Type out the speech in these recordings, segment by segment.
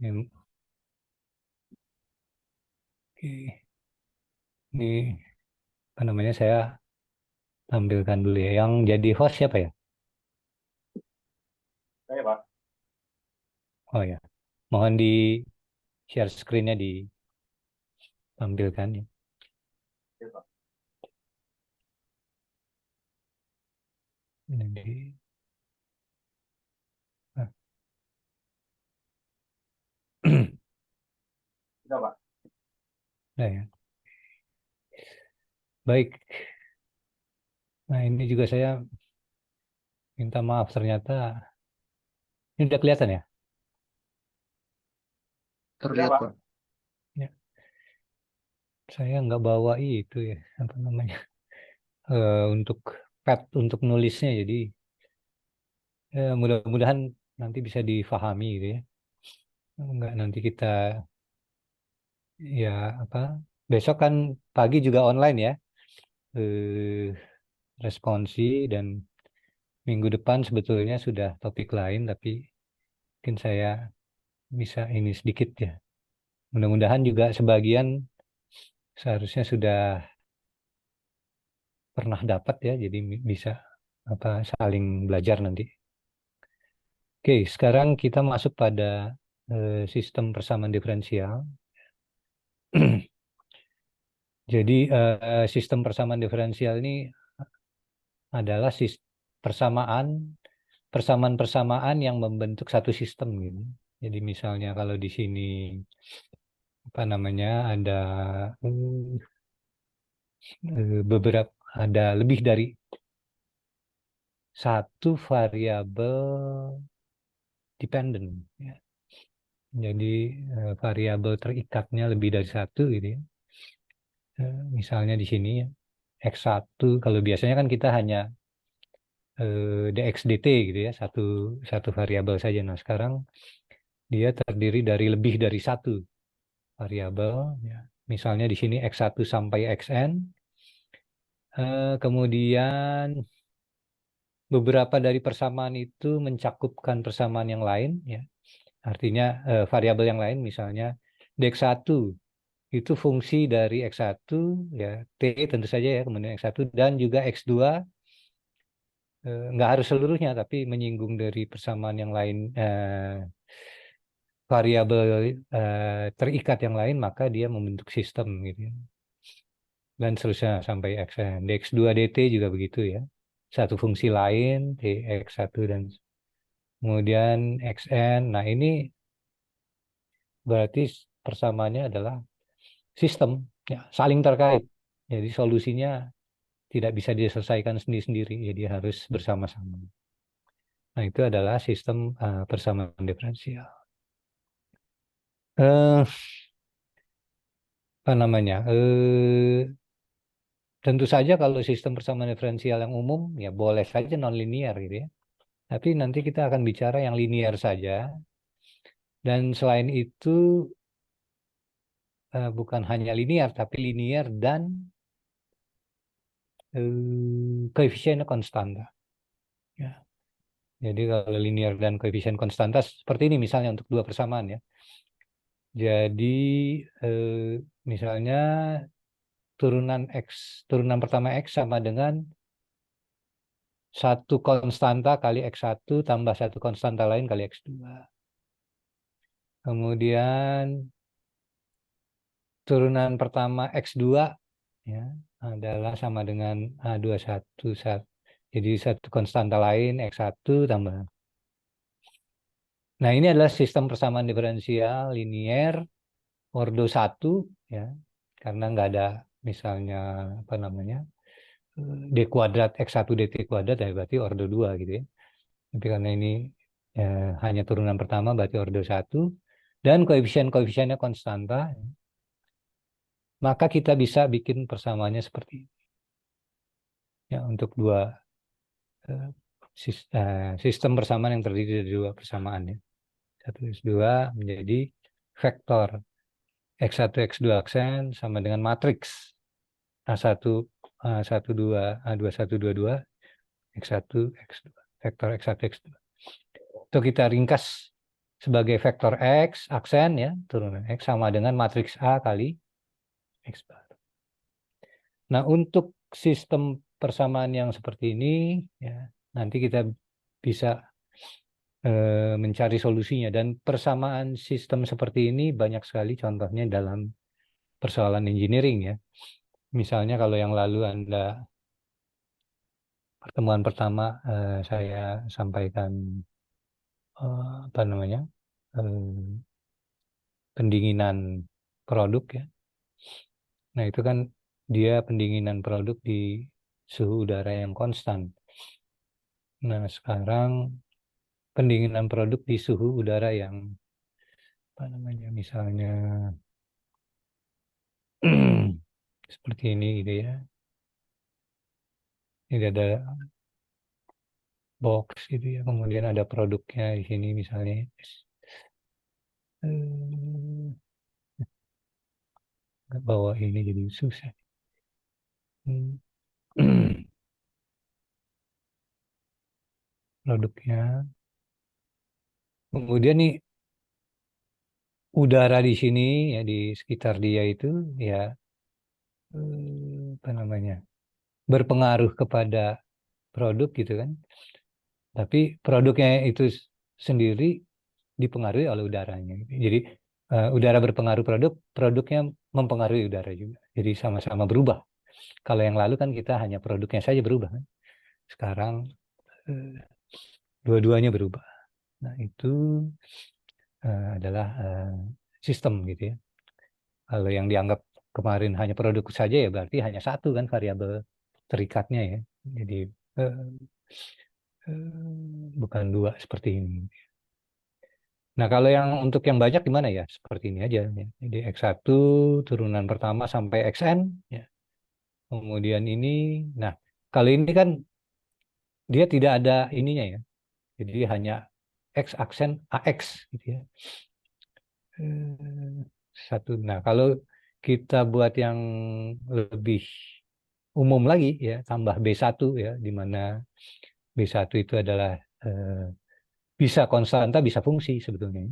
Ini, ini apa namanya, saya tampilkan dulu ya. Yang jadi host siapa ya? Saya, Pak. Oh ya, mohon di share screen-nya ditampilkan ya. Ya, Pak. Ini di, ah. Sudah, Pak. Nah, ya. Baik. Nah, ini juga saya minta maaf, ternyata ini udah kelihatan ya. Terlihat, Pak. Ya, saya nggak bawa itu ya, apa namanya, untuk pad untuk nulisnya. Jadi mudah-mudahan nanti bisa difahami gitu ya. Nggak nanti kita ya apa, besok kan pagi juga online ya, eh, responsi, dan minggu depan sebetulnya sudah topik lain, tapi mungkin saya bisa ini sedikit ya. Mudah-mudahan juga sebagian seharusnya sudah pernah dapat ya, jadi bisa apa, saling belajar nanti. Oke, sekarang kita masuk pada sistem persamaan diferensial. Jadi sistem persamaan diferensial ini adalah persamaan-persamaan yang membentuk satu sistem gitu. Jadi misalnya kalau di sini apa namanya, ada beberapa, ada lebih dari satu variabel dependent ya. Jadi variabel terikatnya lebih dari satu gitu ya. Misalnya di sini ya, X1, kalau biasanya kan kita hanya dx dt gitu ya, satu satu variabel saja. Nah, sekarang dia terdiri dari lebih dari satu variabel ya. Misalnya di sini X1 sampai Xn, kemudian beberapa dari persamaan itu mencakupkan persamaan yang lain ya. Artinya variabel yang lain, misalnya dx1 itu fungsi dari X1 ya, T tentu saja ya, kemudian X1 dan juga X2, nggak harus seluruhnya tapi menyinggung dari persamaan yang lain, variabel terikat yang lain, maka dia membentuk sistem gitu ya. Dan seterusnya sampai Xn. Dx2 dt juga begitu ya. Satu fungsi lain, Dx1 dan kemudian Xn. Nah, ini berarti persamaannya adalah sistem ya, saling terkait. Jadi solusinya tidak bisa diselesaikan sendiri-sendiri, jadi harus bersama-sama. Nah, itu adalah sistem persamaan diferensial. Eh, apa namanya? Tentu saja kalau sistem persamaan diferensial yang umum ya boleh saja non-linear gitu ya. Tapi nanti kita akan bicara yang linear saja. Dan selain itu bukan hanya linear, tapi linear dan koefisiennya konstanta. Ya. Jadi kalau linear dan koefisien konstanta seperti ini misalnya untuk dua persamaan ya. Jadi misalnya turunan pertama X sama dengan satu konstanta kali X1 tambah satu konstanta lain kali X2. Kemudian turunan pertama X2 ya adalah sama dengan A21. Jadi satu konstanta lain X1 tambah. Nah, ini adalah sistem persamaan diferensial linear ordo 1 ya. Karena nggak ada misalnya apa namanya, D kuadrat X1 dt kuadrat ya, berarti ordo 2 gitu ya. Tapi karena ini hanya turunan pertama berarti ordo 1 dan koefisien-koefisiennya konstanta, maka kita bisa bikin persamaannya seperti ini. Ya, untuk dua eh, sistem persamaan yang terdiri dari dua persamaan ya. 1 x 2 menjadi vektor X1 X2 aksen sama dengan matriks A1 A12 A2122 X1 X2, vektor X1 X2. Itu kita ringkas sebagai vektor X, aksen ya, turunan X sama dengan matriks A kali X bar. Nah, untuk sistem persamaan yang seperti ini, ya, nanti kita bisa mencari solusinya. Dan persamaan sistem seperti ini banyak sekali contohnya dalam persoalan engineering ya. Misalnya kalau yang lalu Anda pertemuan pertama saya sampaikan apa namanya pendinginan produk ya. Nah itu kan dia pendinginan produk di suhu udara yang konstan. Nah sekarang pendinginan produk di suhu udara yang apa namanya misalnya seperti ini gitu ya. Ini ada box gitu ya. Kemudian ada produknya di sini misalnya. Bawa ini jadi susah. Produknya. Kemudian nih udara di sini ya di sekitar dia itu ya apa namanya berpengaruh kepada produk gitu kan. Tapi produknya itu sendiri dipengaruhi oleh udaranya. Jadi udara berpengaruh produk, produknya mempengaruhi udara juga. Jadi sama-sama berubah. Kalau yang lalu kan kita hanya produknya saja berubah kan. Sekarang dua-duanya berubah. Nah, itu adalah sistem gitu ya. Kalau yang dianggap kemarin hanya produk saja ya berarti hanya satu kan variabel terikatnya ya. Jadi eh, bukan dua seperti ini. Nah, kalau yang untuk yang banyak gimana ya? Seperti ini aja ya. Jadi X1 turunan pertama sampai Xn ya. Kemudian ini nah, kalau ini kan dia tidak ada ininya ya. Jadi hanya X aksen AX gitu ya. Satu. Nah, kalau kita buat yang lebih umum lagi ya, tambah B1 ya, di mana B1 itu adalah bisa konstanta, bisa fungsi sebetulnya.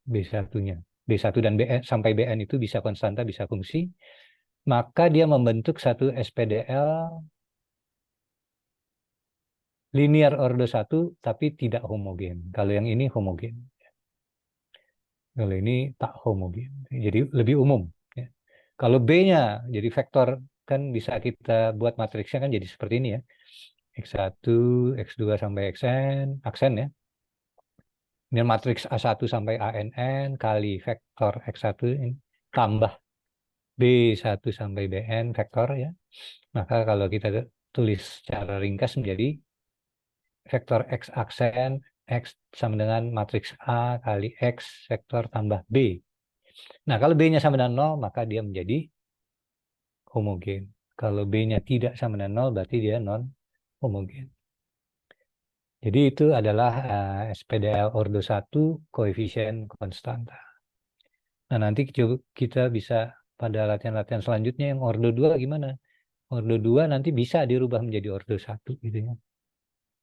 B1-nya. B1 dan BN, sampai BN itu bisa konstanta, bisa fungsi. Maka dia membentuk satu SPDL linear order 1 tapi tidak homogen. Kalau yang ini homogen. Kalau ini tak homogen. Jadi lebih umum. Ya. Kalau B-nya jadi vektor kan bisa kita buat matriksnya kan jadi seperti ini ya. X1, X2 sampai Xn, aksen ya. Ini matriks A1 sampai ANN kali vektor X1 ini, tambah B1 sampai Bn vektor ya. Maka kalau kita tulis secara ringkas menjadi vektor X aksen X sama dengan matriks A kali X vektor tambah B. Nah, kalau B-nya sama dengan 0, maka dia menjadi homogen. Kalau B-nya tidak sama dengan 0, berarti dia non-homogen. Jadi itu adalah SPDL ordo 1 koefisien konstanta. Nah, nanti kita bisa pada latihan-latihan selanjutnya yang ordo 2 gimana? Ordo 2 nanti bisa dirubah menjadi ordo 1 gitu ya.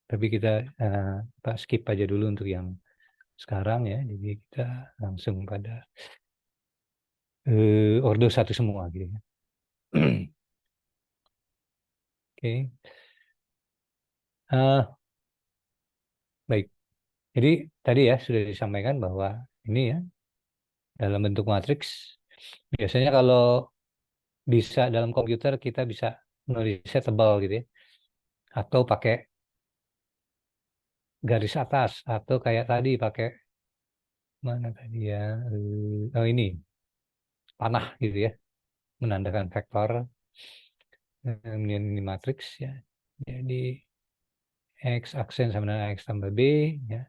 Tapi kita skip aja dulu untuk yang sekarang ya. Jadi kita langsung pada ordo 1 semua gitu ya. Oke. Baik. Jadi tadi ya sudah disampaikan bahwa ini ya dalam bentuk matriks biasanya kalau bisa dalam komputer kita bisa nulisnya tebal gitu ya atau pakai garis atas atau kayak tadi pakai mana tadi ya oh ini panah gitu ya menandakan vektor ini matriks ya jadi X aksen sama dengan X tambah B ya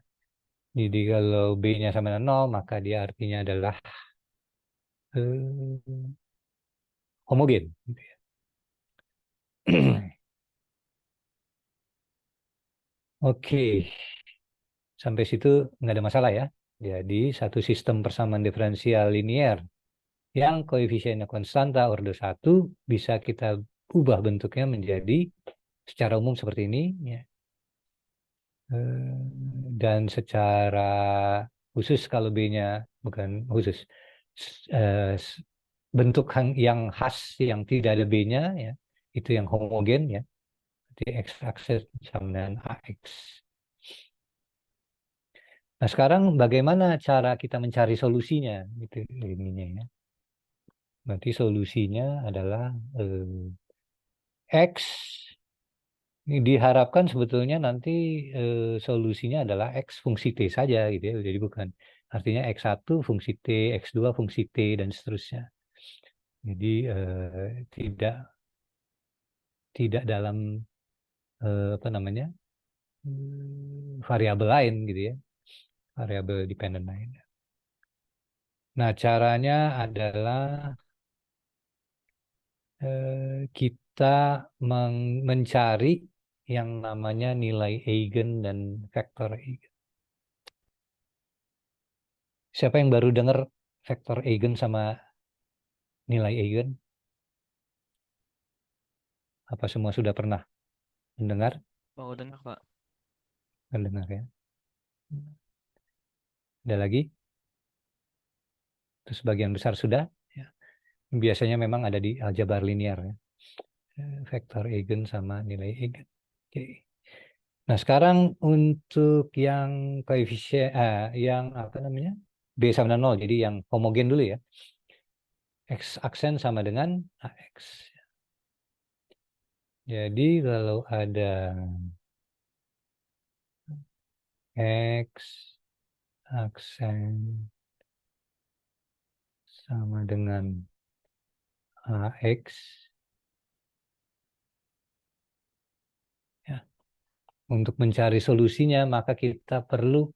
jadi kalau B-nya sama dengan 0 maka dia artinya adalah homogen gitu ya. Oke, sampai situ nggak ada masalah ya. Jadi satu sistem persamaan diferensial linier yang koefisiennya konstanta ordo 1 bisa kita ubah bentuknya menjadi secara umum seperti ini. Ya. Eh, dan secara khusus kalau B-nya bukan khusus, bentuk yang khas yang tidak ada B-nya ya, itu yang homogen ya, di x-aksis sama dengan AX. Nah, sekarang bagaimana cara kita mencari solusinya gitu ininya ya. Berarti solusinya adalah X. Ini diharapkan sebetulnya nanti solusinya adalah X fungsi T saja gitu ya. Jadi bukan artinya X1 fungsi T, X2 fungsi T, dan seterusnya. Jadi tidak tidak dalam apa namanya variabel lain gitu ya, variabel dependent lain. Nah, caranya adalah kita mencari yang namanya nilai eigen dan vektor eigen. Siapa yang baru dengar vektor eigen sama nilai eigen? Apa semua sudah pernah mendengar? Mau dengar, Pak? Mendengar ya. Ada lagi? Terus sebagian besar sudah. Ya. Biasanya memang ada di aljabar linear ya. Vektor eigen sama nilai eigen. Oke. Nah, sekarang untuk yang koefisien, yang apa namanya? B sama dengan 0, jadi yang homogen dulu ya. X aksen sama dengan AX. Jadi kalau ada X aksen sama dengan AX, ya, untuk mencari solusinya maka kita perlu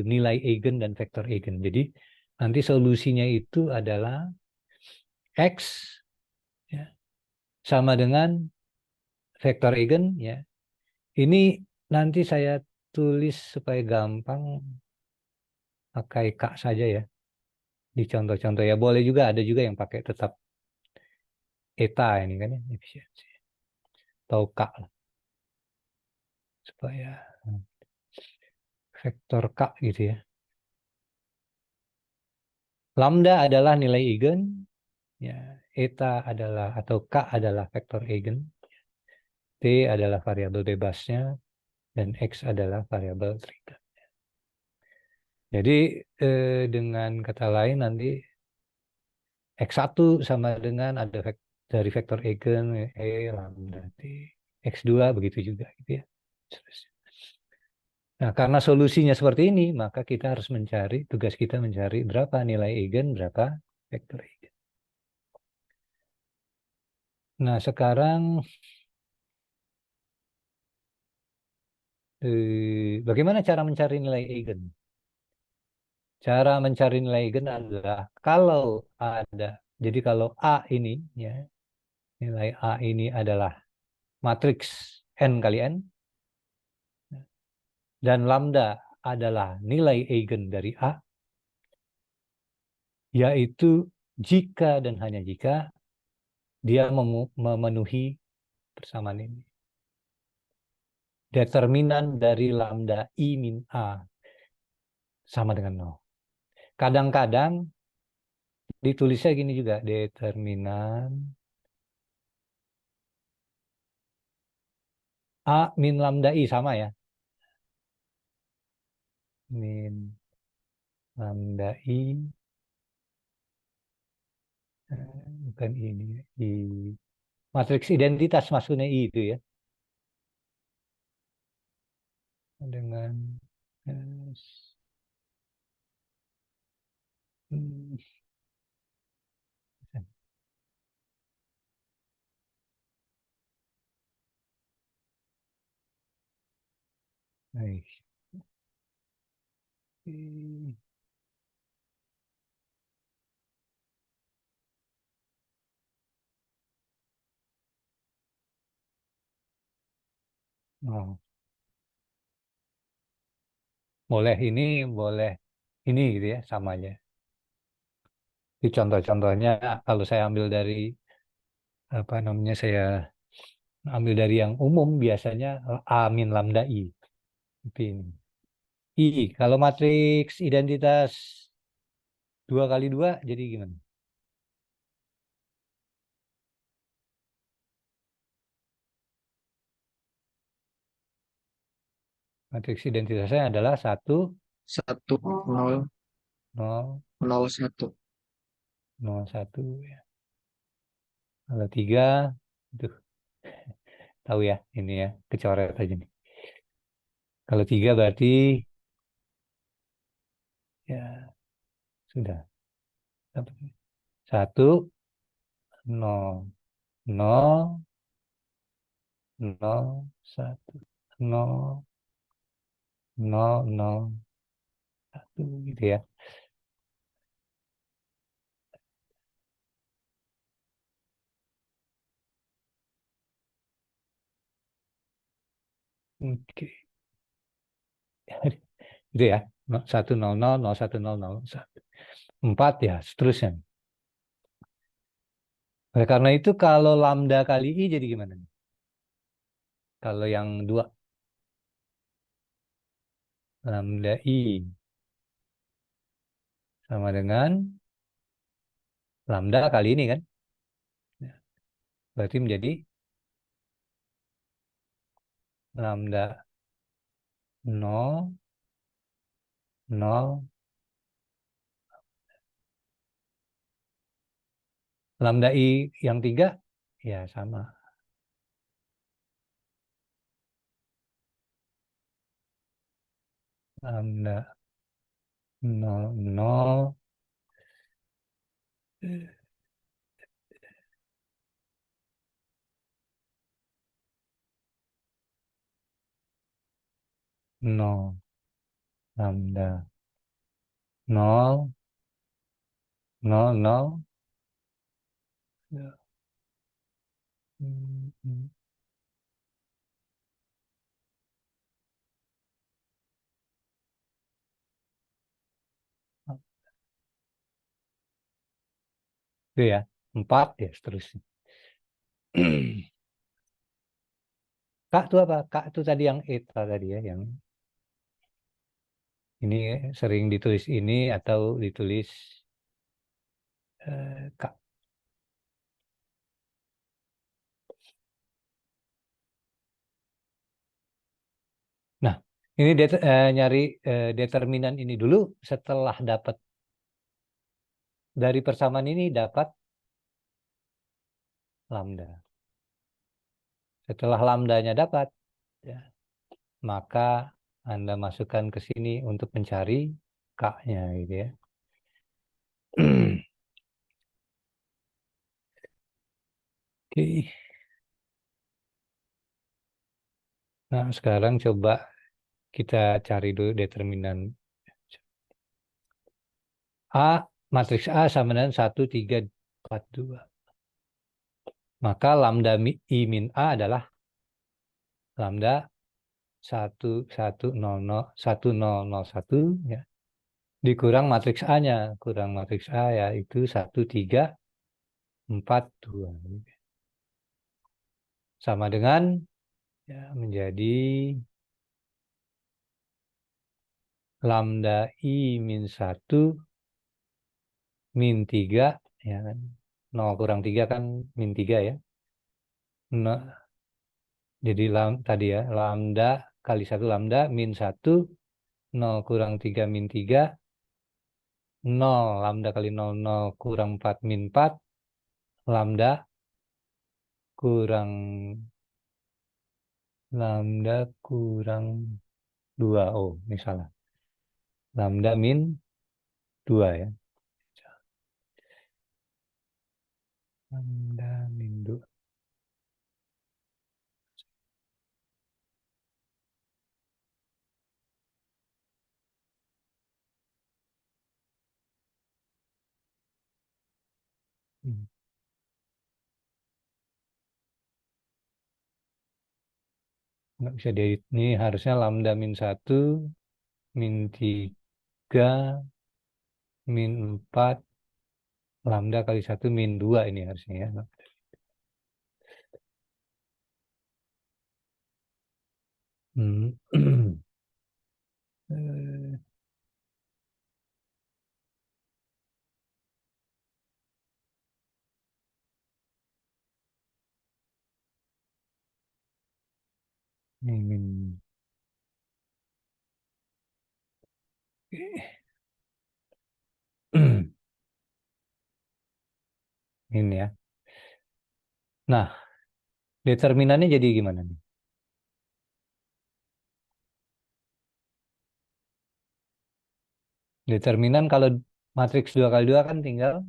nilai eigen dan vektor eigen. Jadi nanti solusinya itu adalah X ya, sama dengan vektor eigen ya. Ini nanti saya tulis supaya gampang pakai K saja ya. Di contoh-contoh ya boleh juga, ada juga yang pakai tetap eta ini kan ya, efisiensi. Atau K lah supaya vektor K gitu ya. Lambda adalah nilai eigen, ya, eta adalah atau K adalah vektor eigen, T adalah variabel bebasnya, dan X adalah variabel terikat. Jadi dengan kata lain nanti X1 sama dengan ada dari vektor eigen lambda T. X2 begitu juga gitu ya. Nah, karena solusinya seperti ini, maka kita harus mencari, tugas kita mencari berapa nilai eigen, berapa vektor eigen. Nah, sekarang bagaimana cara mencari nilai eigen? Cara mencari nilai eigen adalah kalau ada, jadi kalau A ini, ya, nilai A ini adalah matriks N kali N, dan lambda adalah nilai eigen dari A, yaitu jika dan hanya jika dia memenuhi persamaan ini. Determinan dari lambda I min A sama dengan 0. Kadang-kadang ditulisnya gini juga, determinan A min lambda I sama ya. Min lambda I, bukan ini, I. Matriks identitas maksudnya I itu ya. Dengan eh, hmm, baik. Oh, boleh ini, boleh ini gitu ya, sama aja. Di contoh-contohnya kalau saya ambil dari apa namanya, saya Ambil dari yang umum biasanya A min lambda I. Tapi ini. I, kalau matriks identitas 2 kali 2 jadi gimana? Matriks identitasnya adalah 1, 1, 0, 0, 0, 1. 0, 1. Ya. Kalau 3, itu tahu ya, ini ya, kecoret aja nih. Kalau 3 berarti ya sudah. 1, 0, 0, 0, 1, 0, 0, 0, 1 gitu ya. Oke. Gitu ya. 1, 0, 0, 0, 1, 0, 0, 1. 4 ya, seterusnya. Oleh karena itu kalau lambda kali I jadi gimana nih? Kalau yang 2, lambda I sama dengan lambda kali ini kan? Ya, berarti menjadi lambda 0, 0, lambda I yang 3 ya sama. Lambda 0, 0, 0, lambda 0, 0, 0. Ya. Hmm, hmm. Itu ya, 4 ya seterusnya. Kak itu apa? Kak itu tadi yang eta tadi ya, yang ini sering ditulis ini atau ditulis Kak. Nah, ini nyari determinan ini dulu setelah dapat dari persamaan ini dapat lambda. Setelah lambdanya dapat, ya, maka Anda masukkan ke sini untuk mencari K-nya gitu ya. Oke. Nah, sekarang coba kita cari dulu determinan A, matriks A sama dengan 1, 3, 4, 2. Maka lambda I min A adalah lambda 1, 1, 0, 0, 1, 0, 0, 1 ya. Dikurang matriks A-nya. Kurang matriks A yaitu 1, 3, 4, 2. Sama dengan ya, menjadi lambda I min 1 min 3 ya kan. 0 kurang 3 kan min 3 ya. Nah, jadi tadi ya lambda kali 1 lambda min 1 0 kurang 3 min 3 0 lambda kali 0 0 kurang 4 min 4 lambda kurang lambda kurang 2. Oh, ini salah. Lambda min 2 ya. Lambda min 2. Hmm. Nggak bisa diedit. Ini harusnya lambda min 1 min 3 min 4 lambda kali 1 min 2 ini harusnya ya. Hmm. Eh, min. Ini ya. Nah, determinannya jadi gimana nih? Determinan kalau matriks 2 kali 2 kan tinggal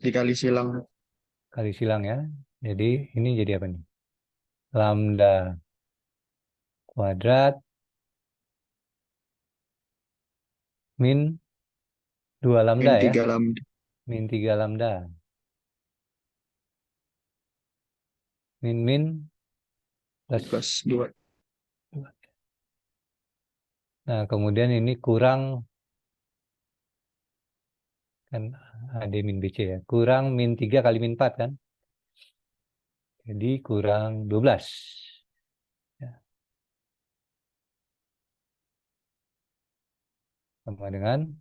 Dikali silang kali silang ya. Jadi ini jadi apa nih? Lambda kuadrat min 2 lambda min ya. 3 lambda Min 3 lambda. Min plus. plus 2. Nah, kemudian ini kurang kan AD min BC ya. Kurang min 3 kali min 4 kan. Jadi kurang 12. Ya, sama dengan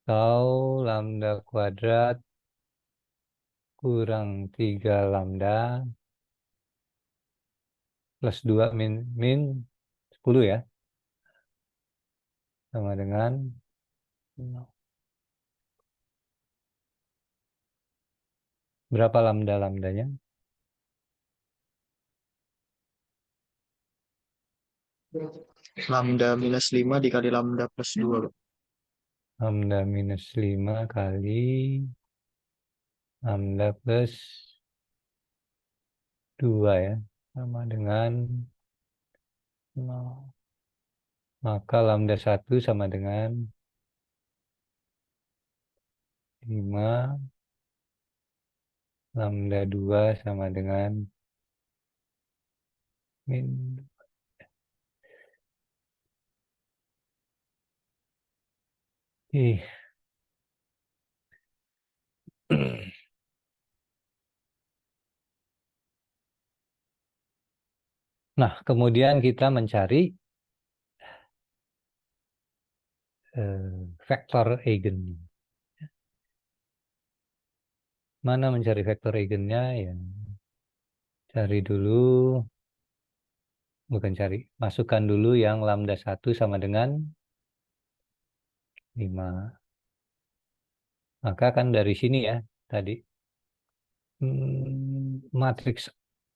tau lambda kuadrat kurang 3 lambda plus 2 min 10 ya. Sama dengan berapa lambda-lambdanya? Lambda minus 5 dikali lambda plus 2. Lambda minus 5 kali lambda plus 2 ya. Sama dengan 0. Maka lambda 1 sama dengan 5. Lambda 2 sama dengan min. Ih. Nah, kemudian kita mencari vektor eigen. Mana mencari vektor eigennya ya? Cari dulu, bukan cari, masukkan dulu yang lambda 1 sama dengan 5. Maka kan dari sini ya, tadi matriks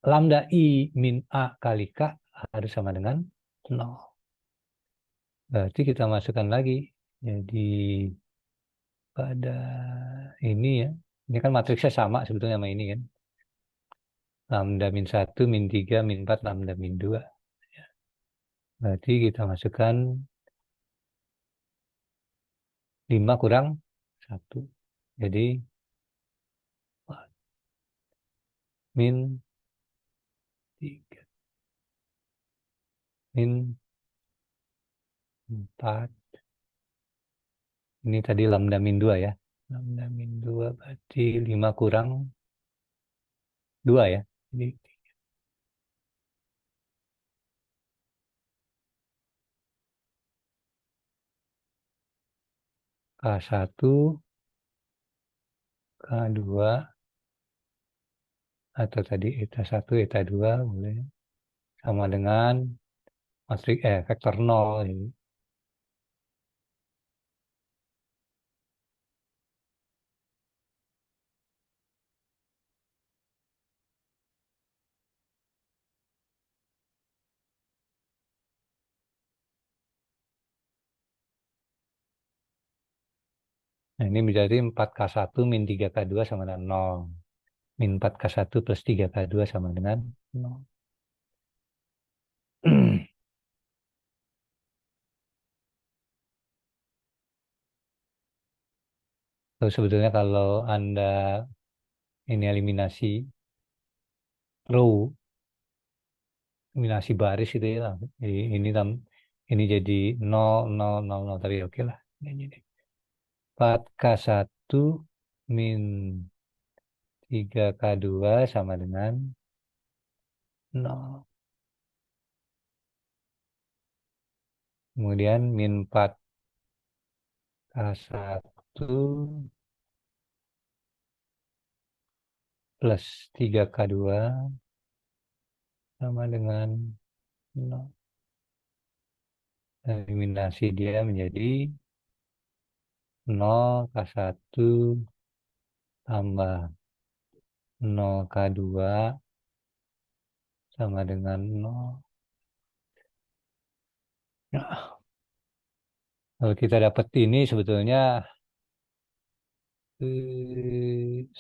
lambda I min A kali K harus sama dengan 0. Berarti kita masukkan lagi. Jadi pada ini ya, ini kan matriksnya sama sebetulnya sama ini kan. Lambda min 1, min 3, min 4, lambda min 2. Berarti kita masukkan 5 kurang 1. Jadi min 3, min 4. Ini tadi lambda min 2 ya. Lambda min 2 berarti 5 kurang 2 ya. Jadi K1, K2, atau tadi eta 1, eta 2 boleh. Sama dengan matriks vektor 0. Jadi. Nah, ini menjadi 4K1 min 3K2 sama dengan 0. Min 4K1 plus 3K2 sama dengan 0. Terus sebetulnya kalau Anda ini eliminasi row, eliminasi baris itu ya. Jadi ini jadi 0, 0, 0, 0. Tapi oke lah. Ini 4K1 min 3K2 sama dengan nol. Kemudian min 4 K1 plus 3K2 sama dengan nol. Eliminasi dia menjadi 0K1 tambah 0K2 sama dengan 0. Nah, kalau kita dapat ini sebetulnya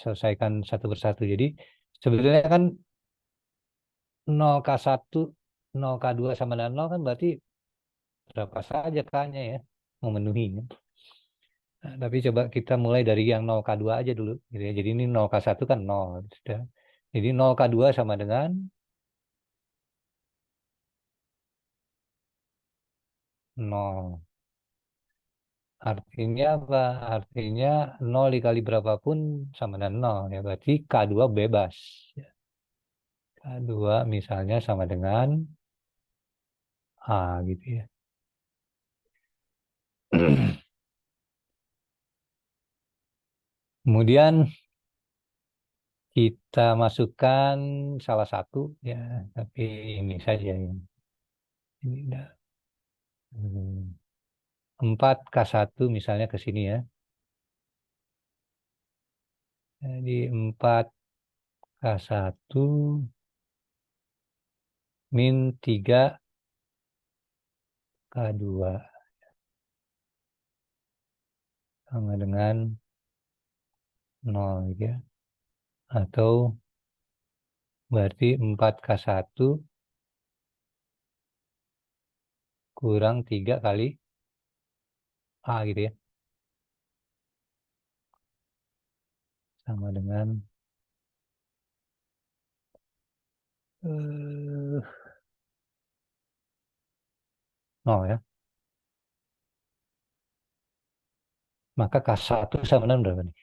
selesaikan satu persatu. Jadi sebetulnya kan 0K1, 0K2 sama dengan 0 kan berarti berapa saja K-nya ya memenuhinya. Nah, tapi coba kita mulai dari yang 0K2 aja dulu. Gitu ya. Jadi ini 0K1 kan 0. Sudah. Jadi 0K2 sama dengan 0. Artinya apa? Artinya 0 dikali berapapun sama dengan 0. Ya. Berarti K2 bebas. Ya. K2 misalnya sama dengan A gitu ya. Kemudian kita masukkan salah satu ya, tapi ini saja yang ini udah 4 K1 misalnya ke sini ya. Jadi 4 K1 min 3 K2 sama dengan 0 gitu ya. Atau berarti 4K1 kurang 3 kali A gitu ya. Sama dengan 0 ya. Maka K1 sama dengan berapa nih?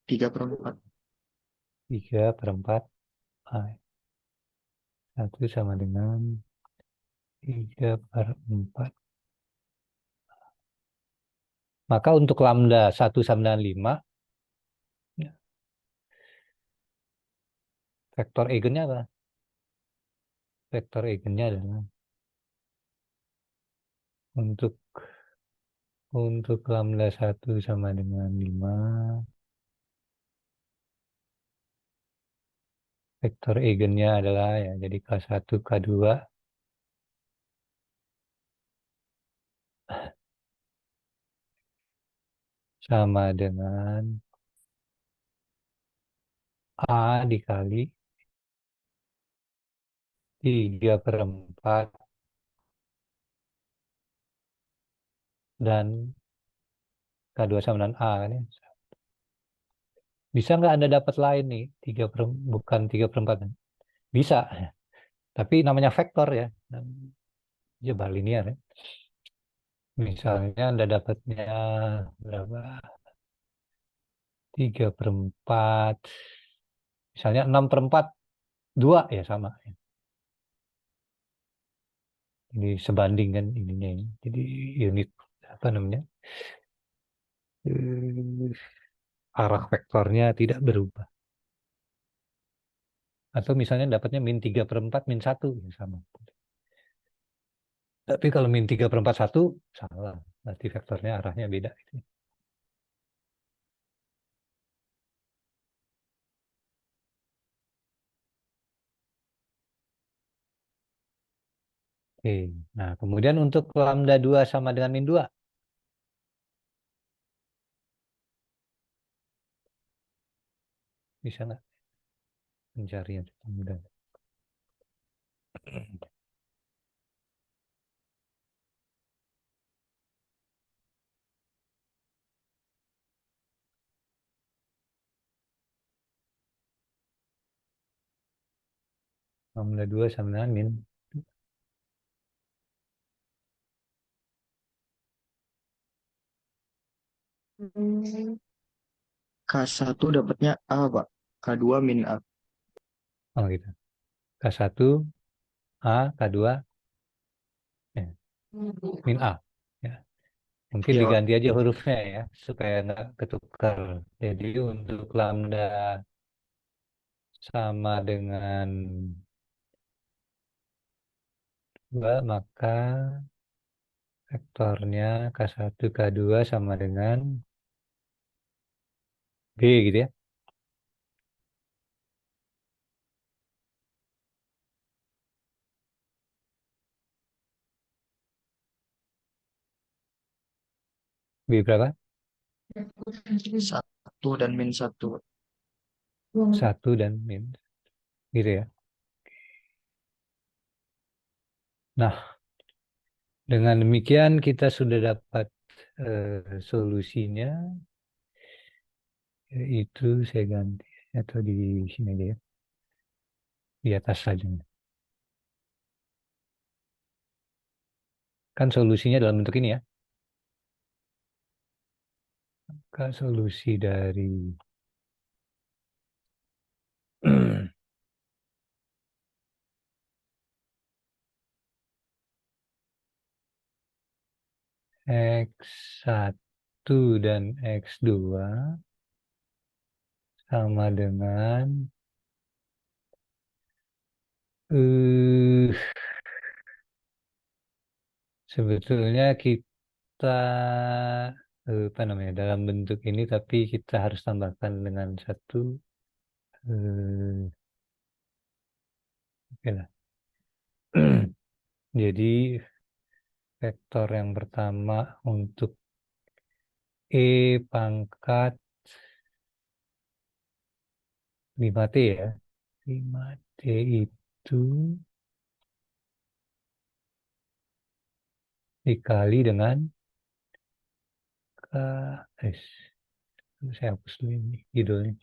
3/4. 3/4 A. 1 sama dengan 3/4. Maka untuk lambda 1 sama dengan 5, ya, vektor eigennya apa? Vektor eigennya adalah untuk lambda 1 sama dengan 5, vektor eigennya adalah ya jadi K1, K2 sama dengan A dikali 3/4 dan K2 sama dengan A kan ya. Bisa nggak Anda dapat lain nih? Bukan 3/4. Bisa, tapi namanya vektor ya. Jebak linear ya. Misalnya Anda dapatnya berapa? 3/4. Misalnya 6/4 2 ya sama. Ini sebanding kan ininya ini. Jadi unit apa namanya? Eh, Arah vektornya tidak berubah. Atau misalnya dapatnya min 3/4 min 1 ya sama. Tapi kalau min 3/4 1 salah. Berarti vektornya arahnya beda. Oke. Nah, kemudian untuk lambda 2 sama dengan min 2. Bisa nggak mencari yang mudah? Lambda 2 sama dengan min. K1 dapatnya A, Pak. K2 min A. Oh gitu. K1 A, K2 ya, min A. Ya. Mungkin Iya, Pak. diganti aja hurufnya ya, supaya nggak ketukar. Jadi untuk lambda sama dengan 2, maka vektornya K1, K2 sama dengan B gitu ya. B berapa? 1 dan min 1. Satu dan min. Gitu ya. Nah, dengan demikian kita sudah dapat solusinya, yaitu saya ganti atau di sini aja ya, di atas saja. Kan solusinya dalam bentuk ini ya. Kan solusi dari X1 dan X2 sama dengan eh sebetulnya kita apa namanya dalam bentuk ini, tapi kita harus tambahkan dengan satu oke lah. Jadi vektor yang pertama untuk E pangkat 5T ya. 5T itu dikali dengan KS. Saya hapus dulu ini judulnya.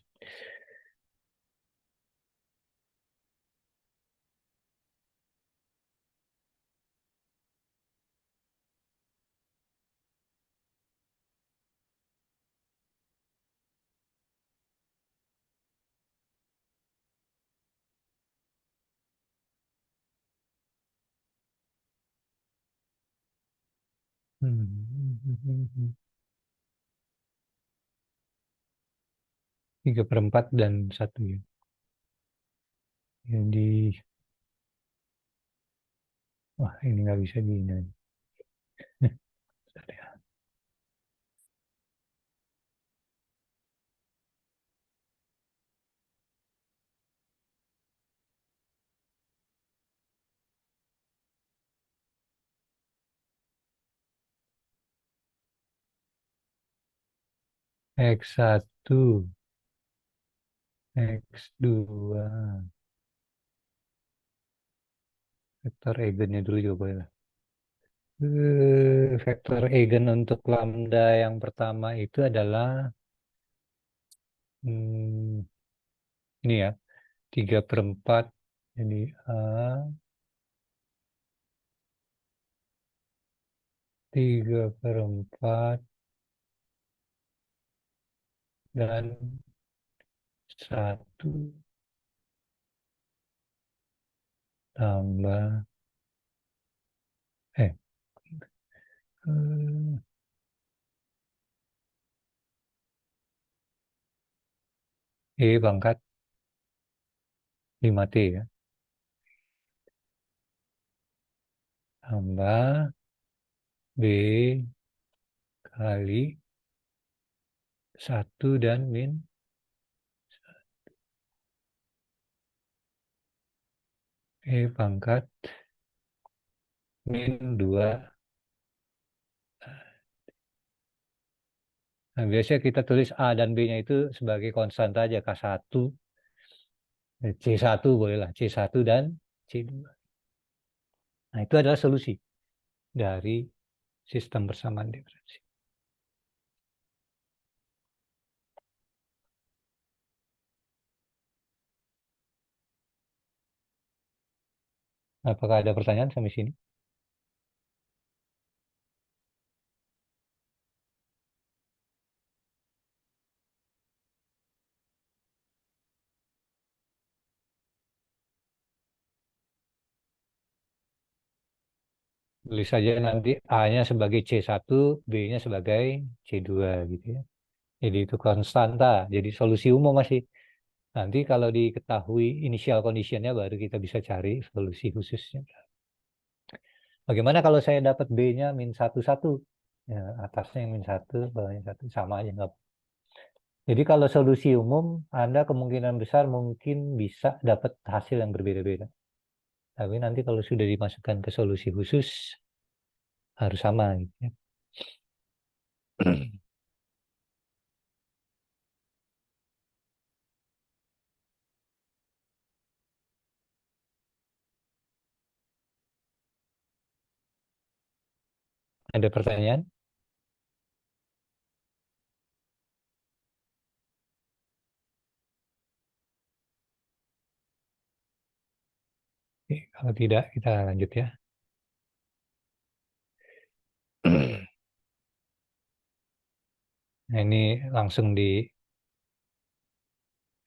Hmm. 3/4 dan 1 ya. Jadi, wah ini nggak bisa di ini. X1, X2, vektor eigennya dulu juga boleh lah. Vektor eigen untuk lambda yang pertama itu adalah hmm, ini ya, 3/4. Jadi A, 3/4 dan 1 tambah eh eh, E pangkat 5T ya, tambah B kali 1 dan min E pangkat min 2. Nah, biasanya kita tulis A dan B-nya itu sebagai konstan saja, K1, C1 bolehlah, C1 dan C2. Nah, itu adalah solusi dari sistem persamaan diferensi. Apakah ada pertanyaan sampai sini? Tulis saja nanti A-nya sebagai C1, B-nya sebagai C2 gitu ya. Jadi itu konstanta. Jadi solusi umum masih. Nanti kalau diketahui initial conditionnya baru kita bisa cari solusi khususnya. Bagaimana kalau saya dapat B-nya min satu satu? Ya, atasnya yang min satu, bawahnya satu, sama aja nggak. Jadi kalau solusi umum, Anda kemungkinan besar mungkin bisa dapat hasil yang berbeda-beda. Tapi nanti kalau sudah dimasukkan ke solusi khusus, harus sama gitu ya. Ada pertanyaan? Oke, kalau tidak, kita lanjut ya. Nah, ini langsung di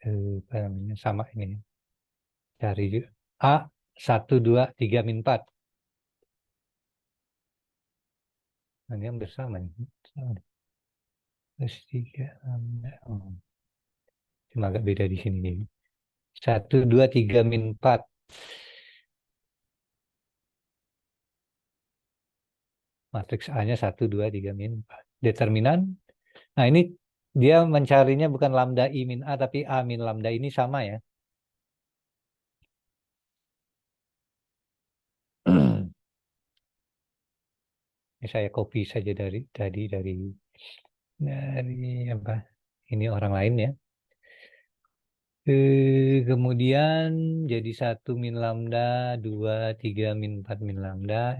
apa namanya, sama ini. Cari juga. A, 1, 2, 3, min 4. Nah, ini yang bersama. Sama. Terus 3. Oh, cuma agak beda di sini. 1, 2, 3, min 4. Matriks A-nya 1, 2, 3, min 4. Determinan. Nah, ini dia mencarinya bukan lambda I min A, tapi A min lambda ini sama ya. Ini saya copy saja dari apa? Ini orang lain ya. Kemudian jadi 1 min lambda, 2, 3, min 4 min lambda.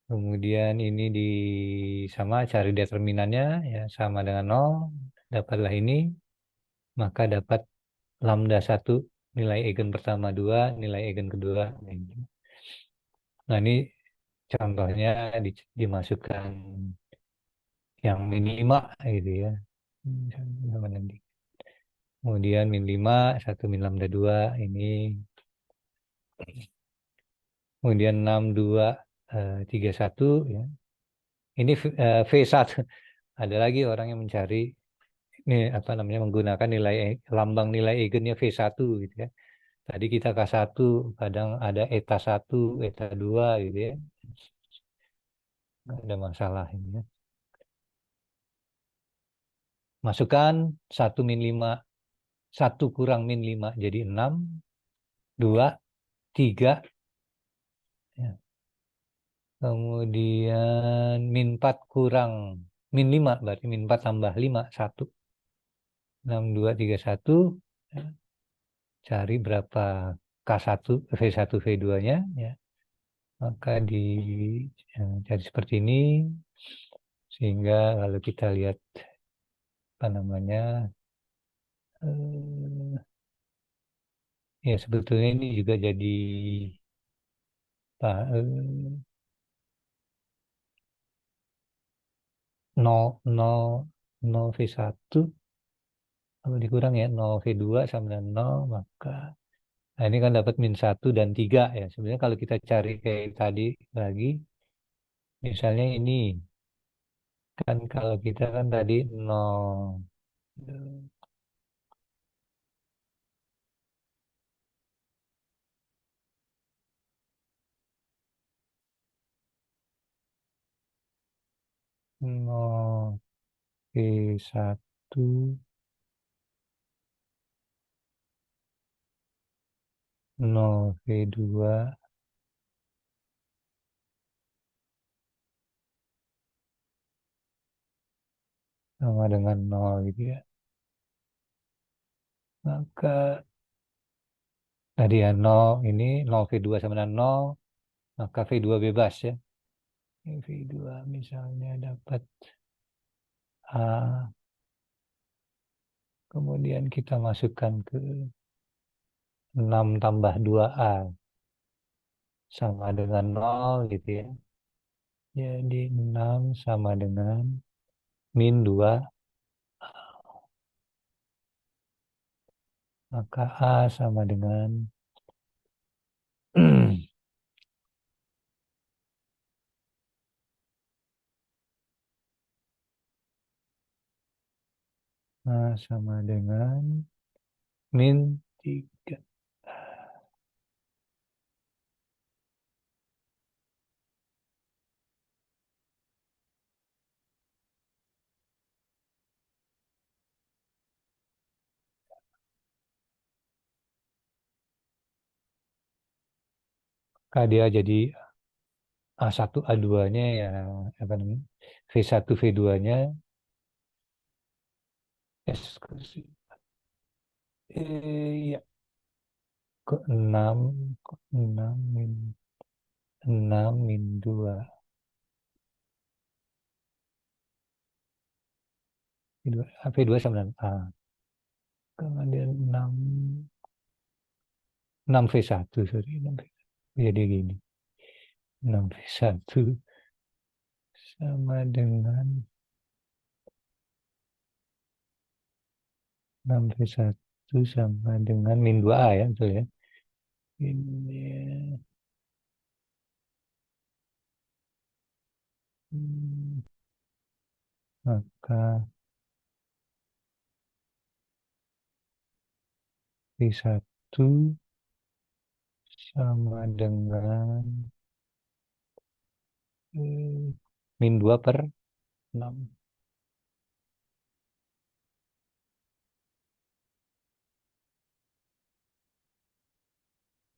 Kemudian ini sama cari determinannya ya sama dengan 0. Dapatlah ini, maka dapat lambda 1 nilai eigen pertama 2 nilai eigen kedua. Nah ini contohnya dimasukkan yang min 5 gitu ya. Kemudian min 5, 1 min lambda 2 ini. Kemudian 6, 2, 3, 1 ya. Ini V1. Ada lagi orang yang mencari ini apa namanya menggunakan lambang nilai eigennya V1 gitu ya. Tadi kita K1, kadang ada eta 1, eta 2 gitu ya. Nggak ada masalah ini ya. Masukkan 1 min 5, 1 kurang min 5 jadi 6, 2, 3 ya. Kemudian min 4 kurang min 5 berarti min 4 tambah 5 1. 6, 2, 3, 1 ya. Cari berapa K1, V1, V2-nya ya. Maka cari seperti ini sehingga kalau kita lihat apa namanya eh, ya sebetulnya ini juga jadi apa, 0, 0, 0 V1 kalau dikurang ya 0 V2 sama dengan 0 maka nah ini kan dapat min 1 dan 3 ya. Sebenarnya kalau kita cari kayak tadi lagi misalnya ini kan kalau kita kan tadi 0 0 V1 0 V2 sama dengan 0 gitu ya. Maka tadi ya 0 ini 0 V2 sama dengan 0, maka V2 bebas ya. V2 misalnya dapat A, kemudian kita masukkan ke 6 tambah 2A sama dengan 0 gitu ya. Jadi 6 sama dengan min 2, maka A sama dengan A sama dengan min 3. Maka dia jadi A1, A2-nya ya, apa namanya, V1, V2-nya eksekusi. Ya, ke 6, ke 6 min 6 min 2. V2, V2 sama dengan A. Kemudian 6 V1, sorry. 6V1. Jadi gini. 6V1 sama dengan 6V1 sama dengan min 2A ya, betul ya. Ini maka V1 sama dengan min 2 per 6.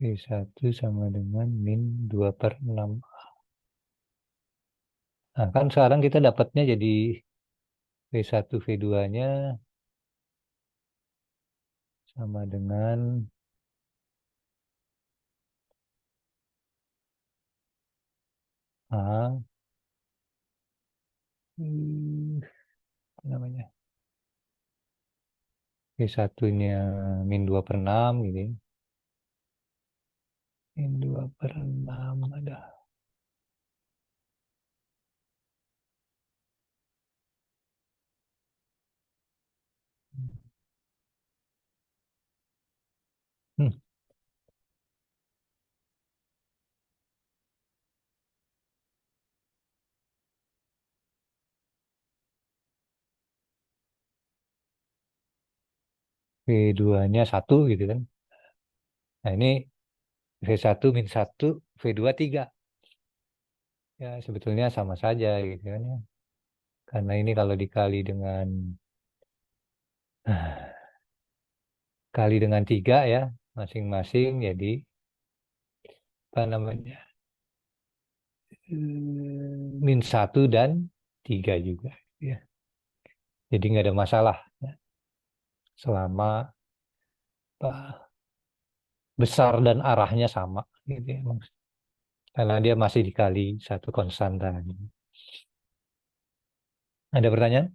V1 sama dengan min 2 per 6. Nah, kan sekarang kita dapatnya jadi V1, V2-nya sama dengan A, apa namanya, V1-nya min 2 per 6 gitu ya. Min 2 per 6 ada. Hmm, V2-nya 1 gitu kan. Nah, ini V1 min 1, V2 3. Ya, sebetulnya sama saja gitu kan ya. Karena ini kalau dikali dengan kali dengan 3 ya, masing-masing jadi apa namanya? Min 1 dan 3 juga ya. Jadi nggak ada masalah ya. Selama besar dan arahnya sama gitu ya. Karena dia masih dikali satu konstan tadi. Ada pertanyaan?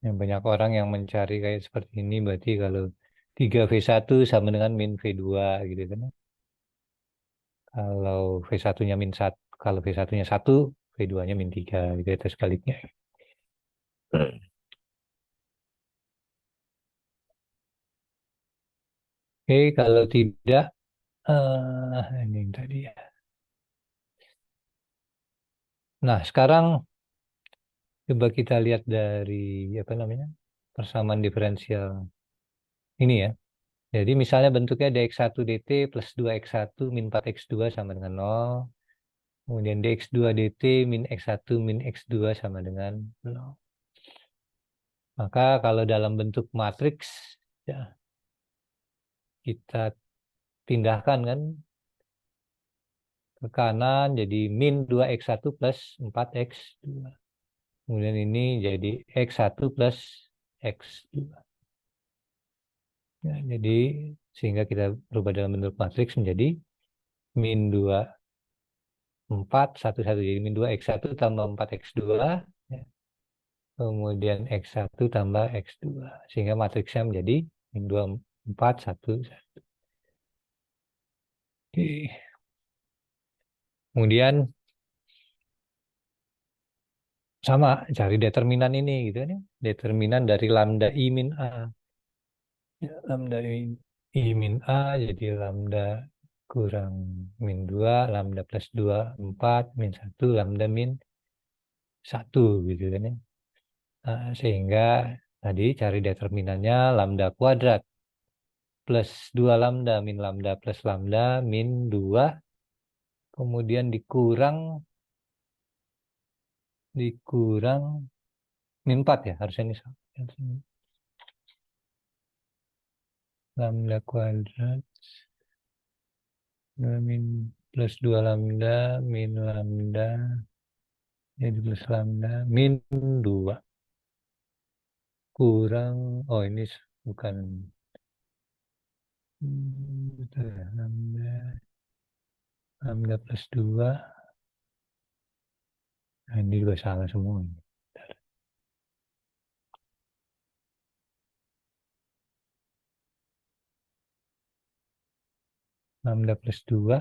Yang banyak orang yang mencari kayak seperti ini berarti kalau 3V1 sama dengan min V2 gitu kan. Kalau V1-nya min 1, kalau V1-nya 1, V2-nya min 3 gitu atau sebaliknya. Oke, kalau tidak ini yang tadi ya. Nah, sekarang coba kita lihat dari apa namanya? Persamaan diferensial ini ya. Jadi misalnya bentuknya dx1 dt plus 2x1 min 4x2 sama dengan 0. Kemudian dx2 dt min x1 min x2 sama dengan 0. Maka kalau dalam bentuk matriks, ya, kita pindahkan kan ke kanan jadi min 2x1 plus 4x2. Kemudian ini jadi X1 plus X2. Ya, jadi sehingga kita berubah dalam bentuk matriks menjadi min 2 4 1 1. Jadi min 2 X1 tambah 4 X2, ya. Kemudian X1 tambah X2. Sehingga matriksnya menjadi min 2 4 1 1. Oke. Kemudian sama cari determinan ini gitu kan ya. Determinan dari lambda I min A. Ya, lambda I min A jadi lambda kurang min 2 lambda plus 2 4 min 1 lambda min 1 gitu kan ya. Nah, sehingga tadi cari determinannya lambda kuadrat plus 2 lambda min lambda plus lambda min 2 kemudian dikurang min 4 ya harusnya ini lambda kuadrat min plus 2 lambda min lambda jadi plus lambda min 2 kurang oh ini bukan betul ya lambda plus 2 nah, ini juga salah semua ini. Lambda plus 2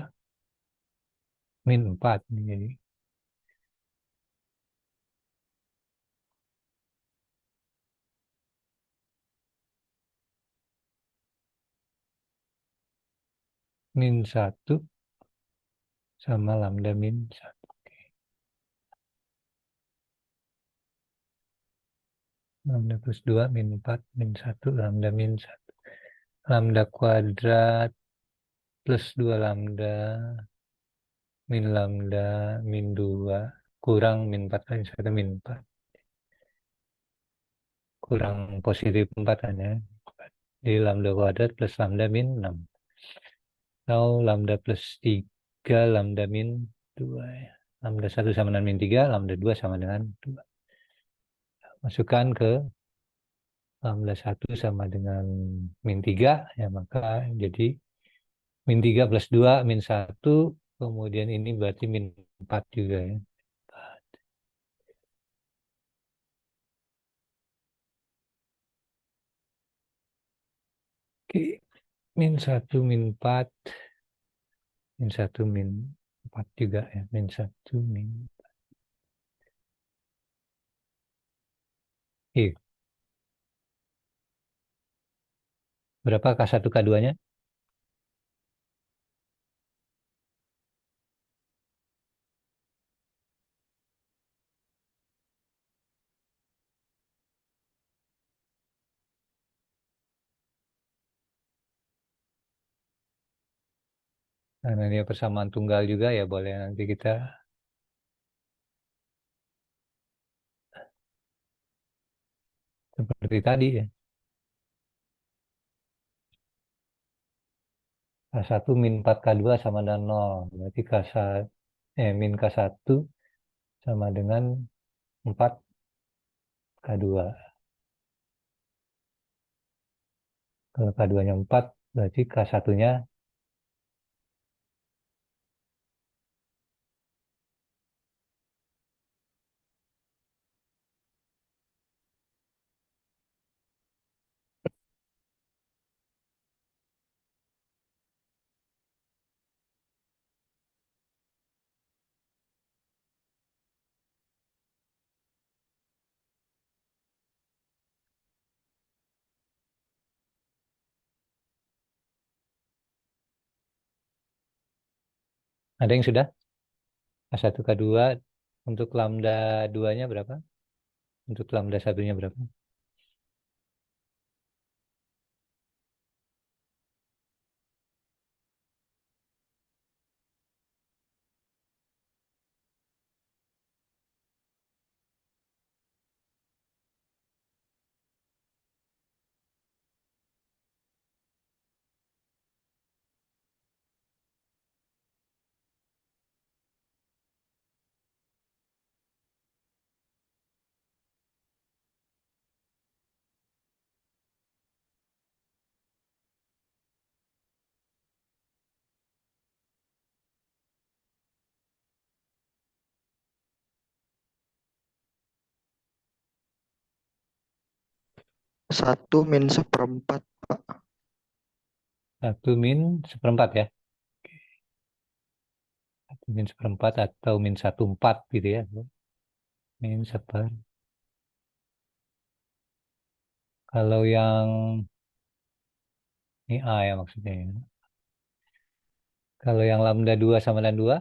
min 4 ini jadi min 1 sama lambda min 1. Lambda plus 2 min 4 min 1 lambda min 1. Lambda kuadrat plus 2 lambda min 2 kurang min 4 kali 1 min 4. Kurang positif 4 hanya. Jadi lambda kuadrat plus lambda min 6. Atau lambda plus 3 lambda min 2 ya. Lambda 1 sama dengan min 3, lambda 2 sama dengan 2. Masukkan ke lambda 1 sama dengan min 3, ya maka jadi min 3 plus 2 min 1, kemudian ini berarti min 4 juga ya. Oke, min 1 min 4, min 1 min 4 juga ya, min 1 min 4. Iya, berapa K1 K2-nya? Karena dia persamaan tunggal juga ya boleh nanti kita seperti tadi ya. K1 min 4 K2 sama dengan 0. Berarti min K1 sama dengan 4 K2. Kalau K2-nya 4, berarti K1-nya ada yang sudah? K1 K2 untuk lambda 2-nya berapa? Untuk lambda 1-nya berapa? 1 min 1/4, Pak. 1 min 1/4 ya. 1 min 1/4 atau min 1/4 gitu ya. Min 1/4. Kalau yang ini A ya maksudnya, ya. Kalau yang lambda 2 sama dan 2,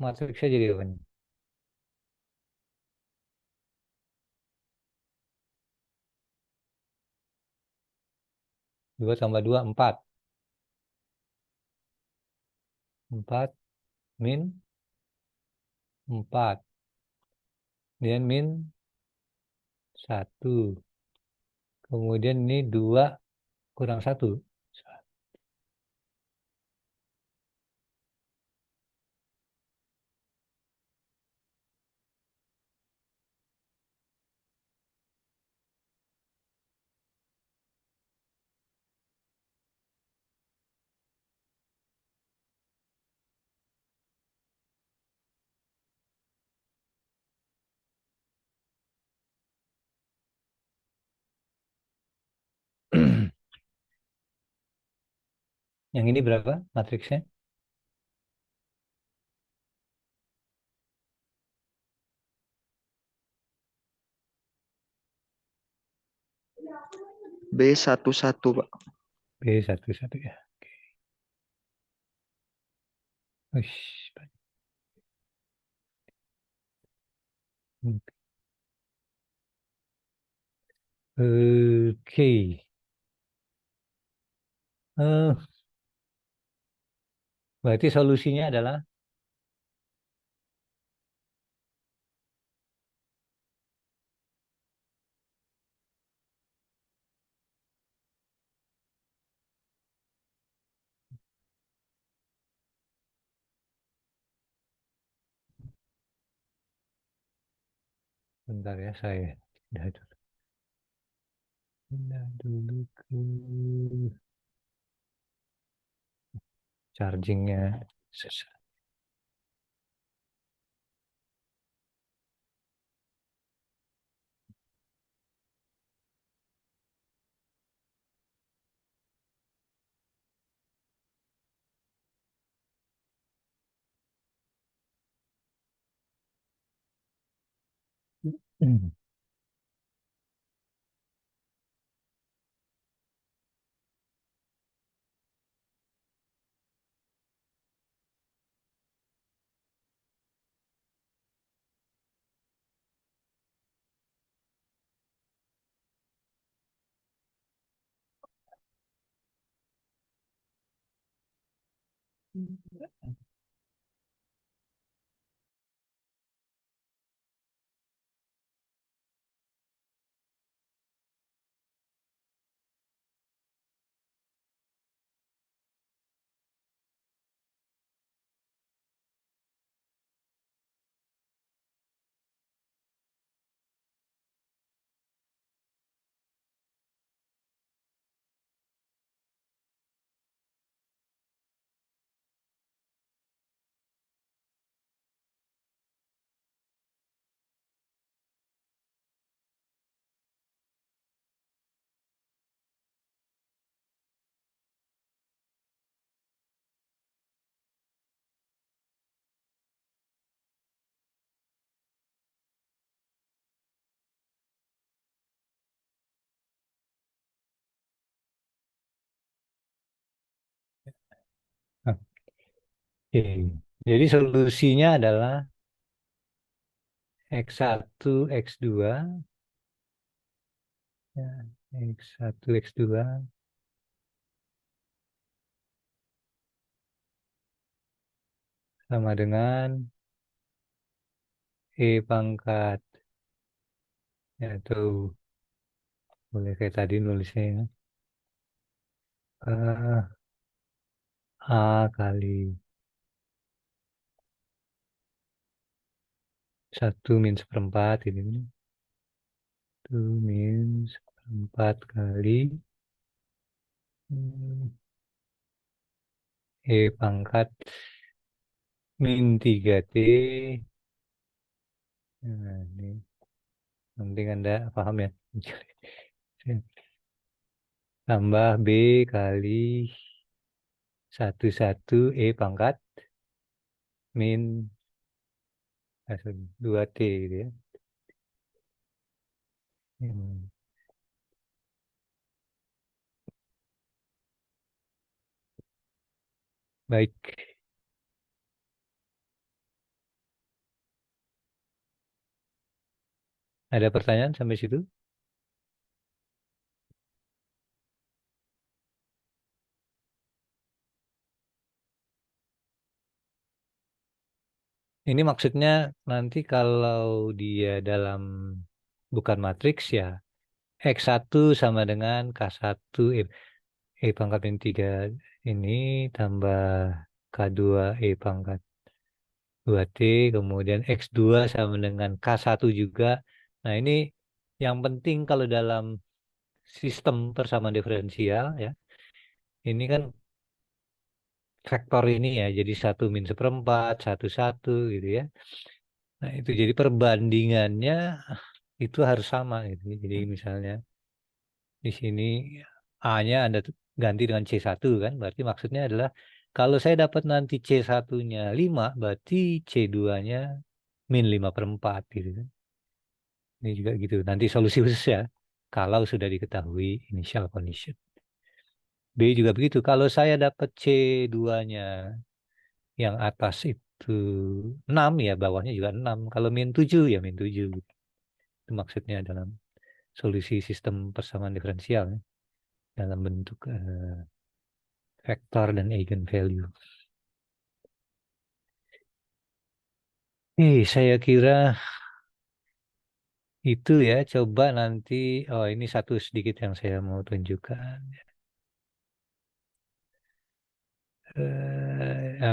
matriksnya jadi apa nih? 2 tambah 2 4. 4 min 4. Kemudian min 1. Kemudian ini 2 kurang 1. Yang ini berapa matriksnya? B11, Pak. B11 ya. Uish. Oke. Eh, Berarti solusinya adalah bentar ya saya pindah dulu ke chargingnya. Hmm. Oke. Jadi solusinya adalah X1, X2, ya, X1, X2 sama dengan E pangkat. Ya, tuh boleh kayak tadi nulisnya ya. Eh, A kali 1 min 1/4 ini. 1 min 1/4 kali pangkat min 3T. Nah, ini penting Anda paham ya. Tambah B kali 11 pangkat min 2T gitu ya. Hmm. Baik. Ada pertanyaan sampai situ? Ini maksudnya nanti kalau dia dalam bukan matriks ya, X1 sama dengan K1 pangkat min 3 ini tambah K2 pangkat 2T, kemudian X2 sama dengan K1 juga. Nah, ini yang penting kalau dalam sistem persamaan diferensial ya, ini kan vektor ini ya, jadi 1 min 1/4, 1 1 gitu ya. Nah, itu jadi perbandingannya itu harus sama gitu. Jadi misalnya di sini A-nya Anda ganti dengan C1 kan, berarti maksudnya adalah kalau saya dapat nanti C1-nya 5, berarti C2-nya min 5/4 gitu kan. Ini juga gitu. Nanti solusi khusus ya, kalau sudah diketahui initial condition. B juga begitu. Kalau saya dapat C2-nya yang atas itu 6 ya, bawahnya juga 6. Kalau min 7 ya min 7. Itu maksudnya dalam solusi sistem persamaan diferensial ya, dalam bentuk vektor dan eigenvalue. Saya kira itu ya. Coba nanti, oh ini satu sedikit yang saya mau tunjukkan.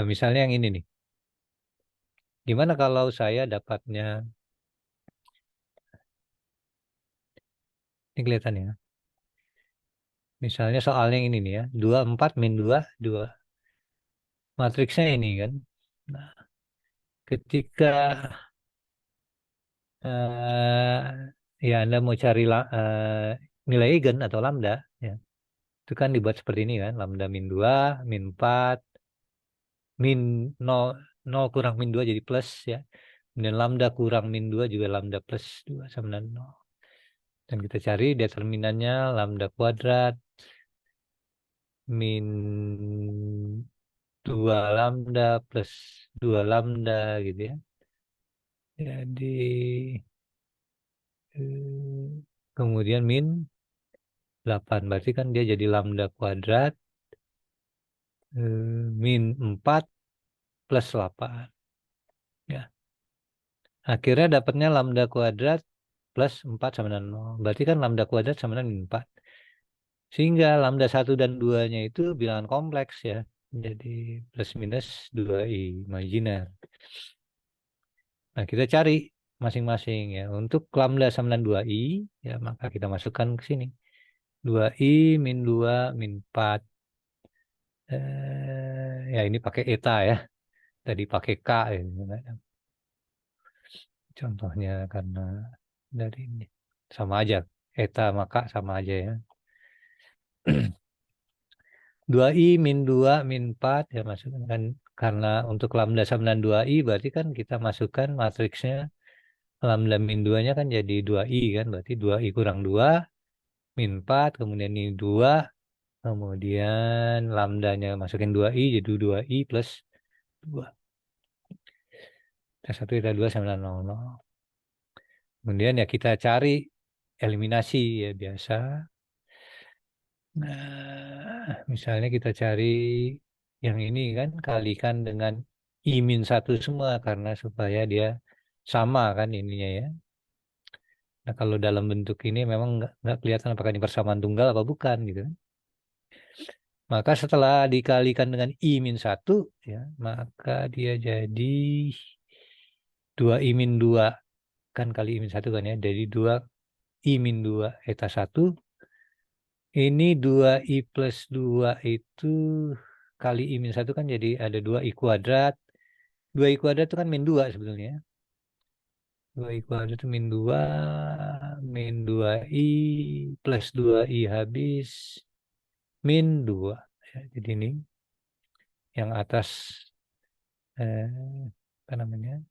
Misalnya yang ini nih. Gimana kalau saya dapatnya, ini kelihatan ya. Misalnya soalnya yang ini nih ya, 24 min 2, 2. Matriksnya ini kan. Nah, ketika ya Anda mau cari nilai eigen atau lambda, ya, itu kan dibuat seperti ini kan, lambda min 2, min 4, min 0, 0 kurang min 2 jadi plus ya. Dan lambda kurang min 2 juga lambda plus 2 sama dengan 0. Dan kita cari determinannya lambda kuadrat min 2 lambda plus 2 lambda gitu ya. Jadi kemudian min 8. Berarti kan dia jadi lambda kuadrat min 4 plus 8. Ya. Akhirnya dapatnya lambda kuadrat plus 4 sama dengan 0. Berarti kan lambda kuadrat sama dengan min 4. Sehingga lambda 1 dan 2-nya itu bilangan kompleks ya. Jadi plus minus 2i imajiner. Nah, kita cari masing-masing ya. Untuk lambda sama dengan 2i, ya maka kita masukkan ke sini. 2i min 2 min 4. Ya ini pakai eta ya. Tadi pakai k ya. Contohnya karena dari ini. Sama aja. Eta maka sama aja ya. 2i min 2 min 4 ya masukkan kan, karena untuk lambda sama dengan 2i berarti kan kita masukkan matriksnya lambda min 2-nya kan jadi 2i kan, berarti 2i kurang 2 min 4, kemudian ini 2, kemudian lambdanya masukin 2i jadi 2i plus 2. T1 T2 sama dengan 0. Kemudian ya kita cari eliminasi ya biasa. Nah, misalnya kita cari yang ini kan, kalikan dengan I-1 semua karena supaya dia sama kan ininya ya. Nah, kalau dalam bentuk ini memang nggak kelihatan apakah ini persamaan tunggal apa bukan gitu kan. Maka setelah dikalikan dengan I-1 ya, maka dia jadi 2I-2 kan kali I-1 kan ya. Jadi 2I-2 eta 1. Ini 2i plus 2 itu kali I min 1 kan jadi ada 2I kuadrat. 2I kuadrat itu kan min 2 sebetulnya. 2I kuadrat itu min 2I plus 2I habis min 2. Ya, jadi ini yang atas apa namanya?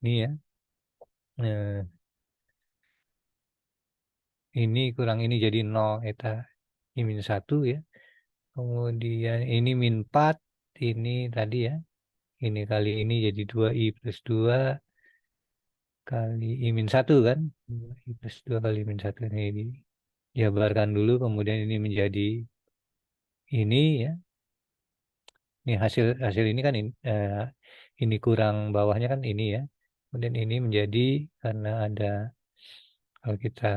Ini ya. Ini kurang ini jadi 0 eta I min 1 ya. Kemudian ini min 4, ini tadi ya. Ini kali ini jadi 2I plus 2 kali I min 1 kan. 2I plus 2 kali I min 1 ini dijabarkan dulu, kemudian ini menjadi ini ya. Ini hasil hasil ini kan ini kurang bawahnya kan ini ya. Kemudian ini menjadi karena ada kalau kita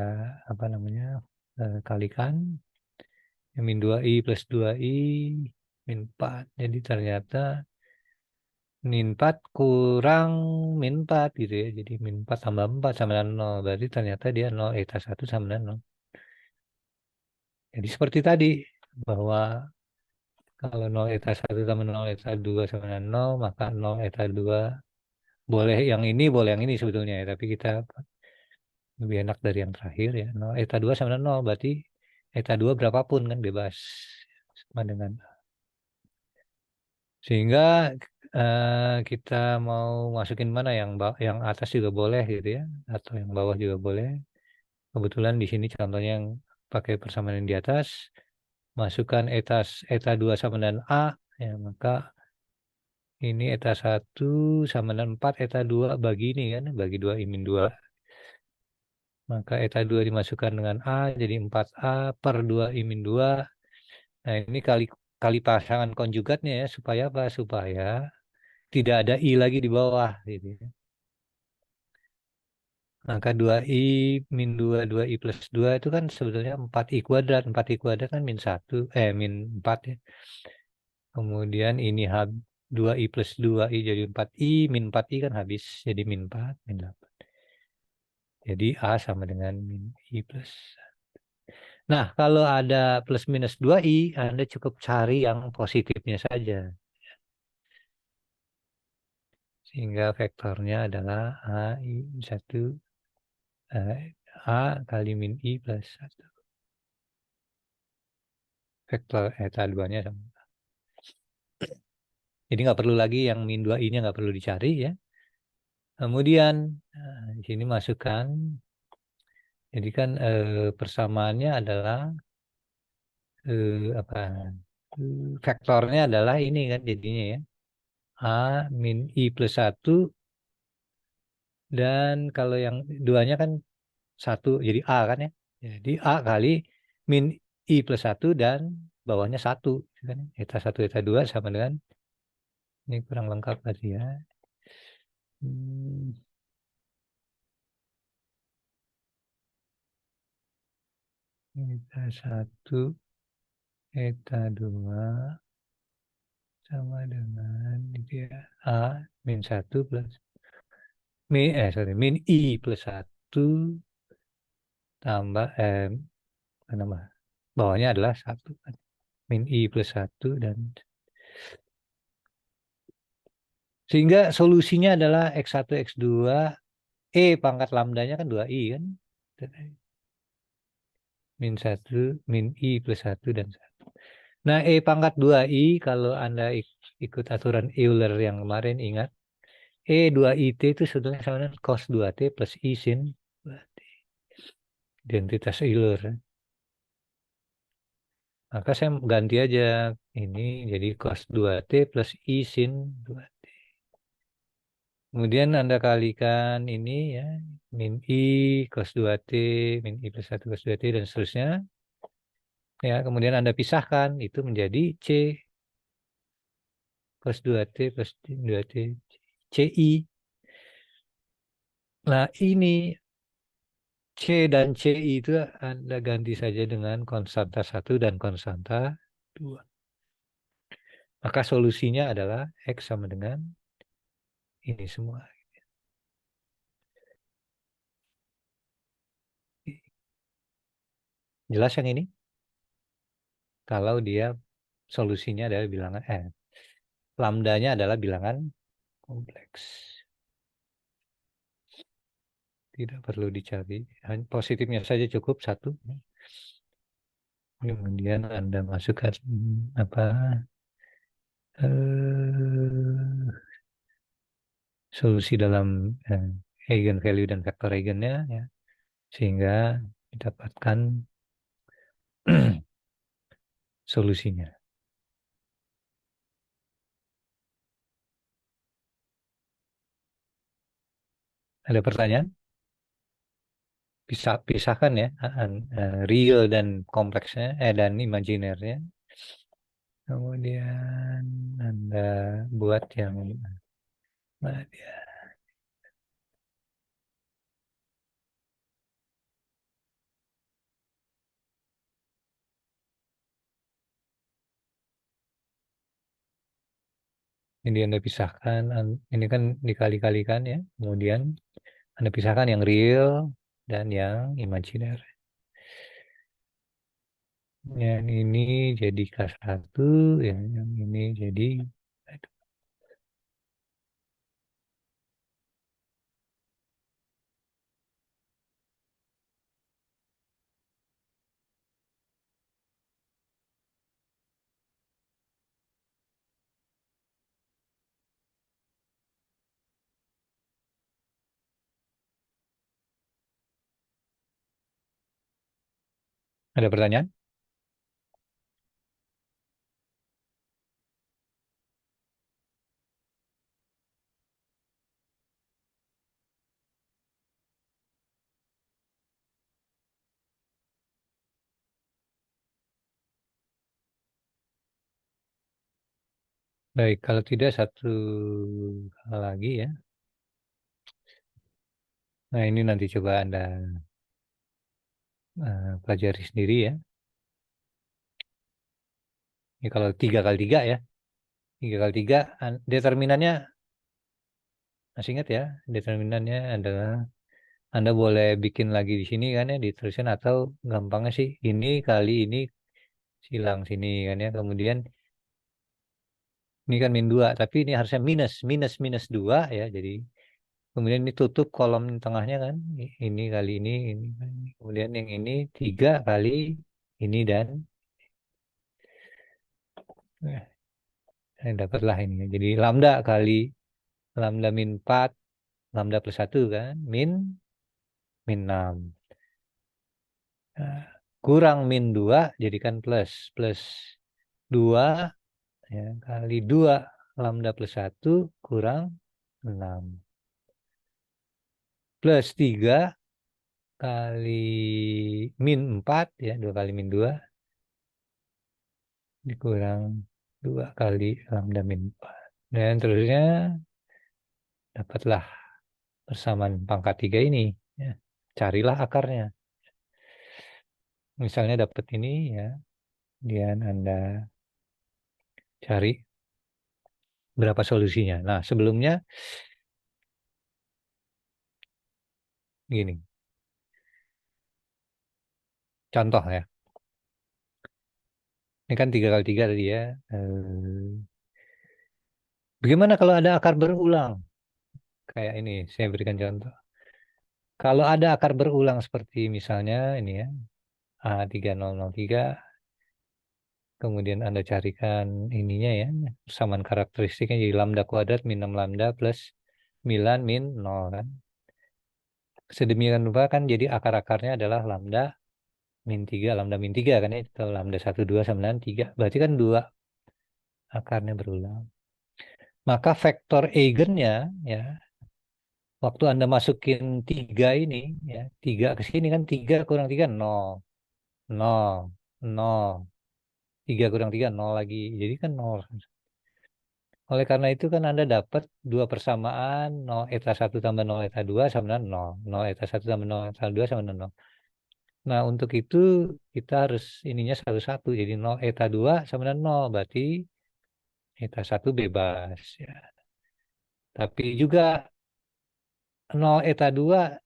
apa namanya kalikan min 2I plus 2I min 4. Jadi ternyata min 4 kurang min 4 gitu ya. Jadi min 4 tambah 4 sama dengan 0. Berarti ternyata dia 0 eta 1 sama dengan 0. Jadi seperti tadi bahwa kalau 0 eta 1 sama 0 eta 2 sama dengan 0, maka 0 eta 2 boleh yang ini, boleh yang ini sebetulnya ya. Tapi kita lebih enak dari yang terakhir ya. 0 eta 2 sama dengan 0 berarti eta 2 berapapun kan bebas sama dengan. Sehingga kita mau masukin mana yang atas juga boleh gitu ya, atau yang bawah juga boleh. Kebetulan di sini contohnya yang pakai persamaan yang di atas, masukkan eta 2 sama dengan A, ya maka ini eta 1 sama dengan 4 eta 2 bagi ini kan, bagi 2 I min 2. Maka eta 2 dimasukkan dengan A jadi 4A per 2 I min 2. Nah ini kali pasangan konjugatnya ya, supaya apa? Supaya tidak ada I lagi di bawah gitu ya. Maka 2I min 2, 2I plus 2 itu kan sebetulnya 4I kuadrat. 4I kuadrat kan min 1, min 4 ya. Kemudian ini 2I plus 2I jadi 4I, min 4I kan habis jadi min 4, min 8. Jadi A sama dengan min I plus. Nah, kalau ada plus minus 2I, Anda cukup cari yang positifnya saja. Sehingga vektornya adalah A kali min I plus 1. Vektor eta 2-nya sama. Jadi nggak perlu lagi yang min 2i-nya nggak perlu dicari ya. Kemudian di sini masukkan. Jadi kan persamaannya adalah apa? Vektornya adalah ini kan jadinya ya. A min I plus 1 dan kalau yang duanya kan 1 jadi A kan ya. Jadi A kali min I plus 1 dan bawahnya 1 kan. Eta 1 eta 2 sama dengan ini kurang lengkap tadi ya. Eta 1 eta 2 sama dengan itu ya A min 1 plus min I plus 1 tambah nambah bawahnya adalah 1 min I plus 1 dan sehingga solusinya adalah X1 X2 pangkat lambdanya kan 2I kan min 1 min I plus 1 dan 1. Nah pangkat 2I kalau Anda ikut aturan Euler yang kemarin ingat E2IT itu sebetulnya sama dengan cos 2T plus I sin 2T. Identitas Euler. Maka saya ganti aja ini jadi cos 2T plus I sin 2T. Kemudian Anda kalikan ini ya, min I cos 2T, min I plus 1 cos 2T, dan seterusnya. Ya, kemudian Anda pisahkan, itu menjadi C cos 2T plus 2T, CI. Nah, ini C dan CI itu Anda ganti saja dengan konstanta 1 dan konstanta 2. Maka solusinya adalah X sama dengan ini semua. Jelas yang ini? Kalau dia solusinya adalah bilangan lambdanya adalah bilangan kompleks. Tidak perlu dicari, positifnya saja cukup satu. Kemudian Anda masukkan apa solusi dalam eigenvalue dan vektor eigennya, ya, sehingga didapatkan solusinya. Ada pertanyaan? Pisahkan ya real dan kompleksnya dan imajinernya. Kemudian Anda buat yang ini Anda pisahkan, ini kan dikali-kalikan ya. Kemudian Anda pisahkan yang real dan yang imajiner. Yang ini jadi K1, yang ini jadi ada pertanyaan? Baik, kalau tidak satu hal lagi ya. Nah, ini nanti coba Anda pelajari sendiri ya. Ini kalau 3 kali 3 ya. 3 kali 3 determinannya masih ingat ya. Determinannya adalah Anda boleh bikin lagi di sini kan ya, diterusin, atau gampangnya sih ini kali ini silang sini kan ya. Kemudian ini kan -2, tapi ini harusnya minus minus minus 2 ya. Jadi kemudian ini tutup kolom tengahnya kan. Ini kali ini. Kemudian yang ini 3 kali ini dan dapatlah ini. Jadi lambda kali lambda min 4, lambda plus 1 kan, min 6. Nah, kurang min 2 jadikan plus 2 ya, kali 2 lambda plus 1 kurang 6. Plus 3 kali min 4 ya, 2 kali min 2 dikurang 2 kali lambda min 4. Dan terusnya dapatlah persamaan pangkat 3 ini ya. Carilah akarnya. Misalnya dapat ini ya, kemudian Anda cari berapa solusinya. Nah, sebelumnya gini, contoh ya. Ini kan 3 kali 3 tadi ya. Bagaimana kalau ada akar berulang? Kayak ini, saya berikan contoh. Kalau ada akar berulang seperti misalnya ini ya, A3003, kemudian Anda carikan ininya ya, persamaan karakteristiknya jadi lambda kuadrat min 6 lambda plus 9 min 0 kan. Sedemikian rupa kan jadi akar-akarnya adalah lambda min 3, lambda min 3 kan ya, itu lambda 1, 2 sama dengan 3. Berarti kan 2 akarnya berulang. Maka vektor eigennya ya, waktu Anda masukin 3 ini ya, 3 ke sini kan 3 kurang 3 0, 0, 0. 3 kurang 3 0 lagi. Jadi kan 0. Oleh karena itu kan Anda dapat 2 persamaan 0 eta 1 tambah 0 eta 2 sama dengan 0. 0 eta 1 tambah 0 eta 2 sama dengan 0. Nah, untuk itu kita harus ininya satu-satu. Jadi 0 eta 2 sama dengan 0. Berarti eta 1 bebas ya. Tapi juga 0 eta 2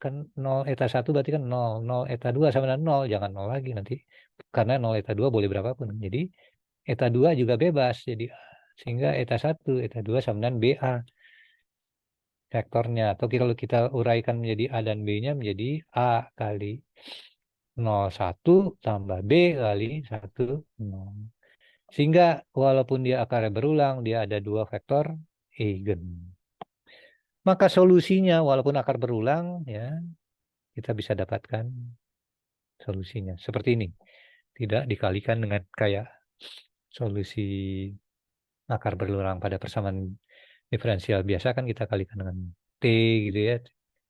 kan 0 eta satu berarti kan 0, 0 eta 2 sama dengan 0, jangan 0 lagi nanti. Karena 0 eta 2 boleh berapapun. Jadi eta 2 juga bebas. Jadi sehingga eta satu eta 2 sama dengan BA vektornya. Atau kalau kita uraikan menjadi A dan B-nya menjadi A kali 0,1 tambah B kali 1, 0. Sehingga walaupun dia akarnya berulang, dia ada dua vektor eigen. Maka solusinya walaupun akar berulang, ya kita bisa dapatkan solusinya. Seperti ini. Tidak dikalikan dengan kayak solusi akar berulang pada persamaan diferensial biasa kan kita kalikan dengan T gitu ya.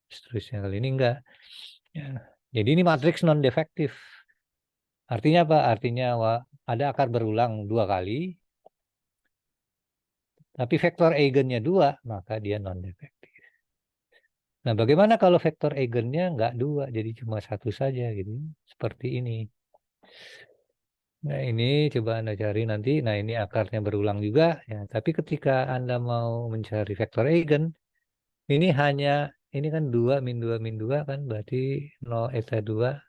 Seterusnya kali ini enggak. Ya. Jadi ini matriks non-defektif. Artinya apa? Artinya ada akar berulang dua kali, tapi vektor eigennya dua, maka dia non-defektif. Nah, bagaimana kalau vektor eigennya nggak dua, jadi cuma satu saja gitu. Seperti ini. Nah, ini coba Anda cari nanti. Nah, ini akarnya berulang juga. Ya, tapi ketika Anda mau mencari vektor eigen, ini hanya, ini kan 2 min 2 min 2 kan, berarti 0 eta 2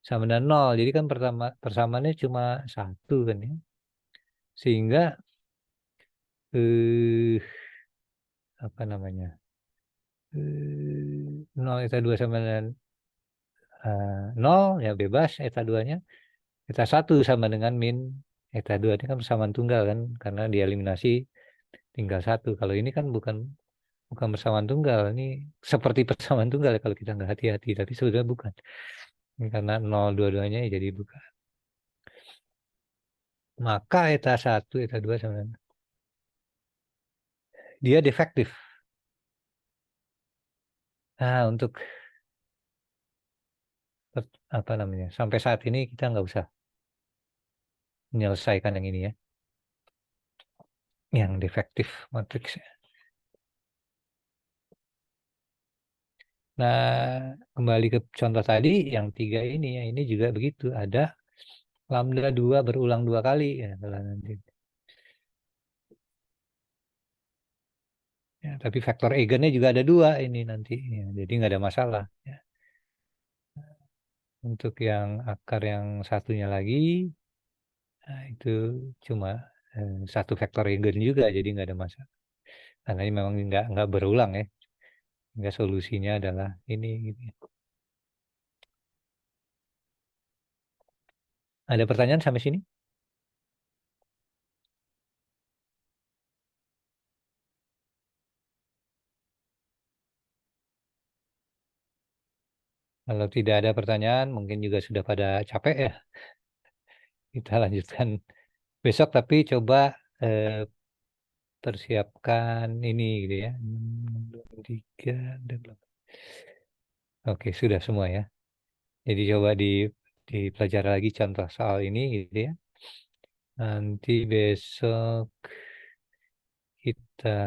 sama dengan 0. Jadi kan persamaannya cuma satu kan ya. Sehingga, eh, apa namanya, 0 eta 2 sama dengan 0, ya bebas eta 2-nya. Eta 1 sama dengan min eta 2 ini kan persamaan tunggal kan, karena dieliminasi tinggal satu. Kalau ini kan bukan bukan persamaan tunggal, ini seperti persamaan tunggal ya kalau kita nggak hati-hati, tapi sebenarnya bukan. Ini karena 0 dua-duanya ya jadi bukan. Maka eta 1 eta 2 sama dengan dia defektif. Nah, untuk apa namanya? Sampai saat ini kita nggak usah menyelesaikan yang ini ya, yang defektif matriks. Nah, kembali ke contoh tadi yang 3 ini ya, ini juga begitu. Ada lambda 2 berulang 2 kali ya kalau nanti. Ya, tapi faktor eigennya juga ada 2 ini nanti. Ya, jadi nggak ada masalah. Ya. Untuk yang akar yang satunya lagi, nah itu cuma satu faktor eigen juga, jadi nggak ada masalah. Karena ini memang nggak berulang ya. Nggak, solusinya adalah ini. Gitu. Ada pertanyaan sampai sini? Kalau tidak ada pertanyaan, mungkin juga sudah pada capek ya. Kita lanjutkan besok, tapi coba eh, persiapkan ini gitu ya. 3, dan 8. Oke, sudah semua ya. Jadi coba dipelajari lagi contoh soal ini gitu ya. Nanti besok kita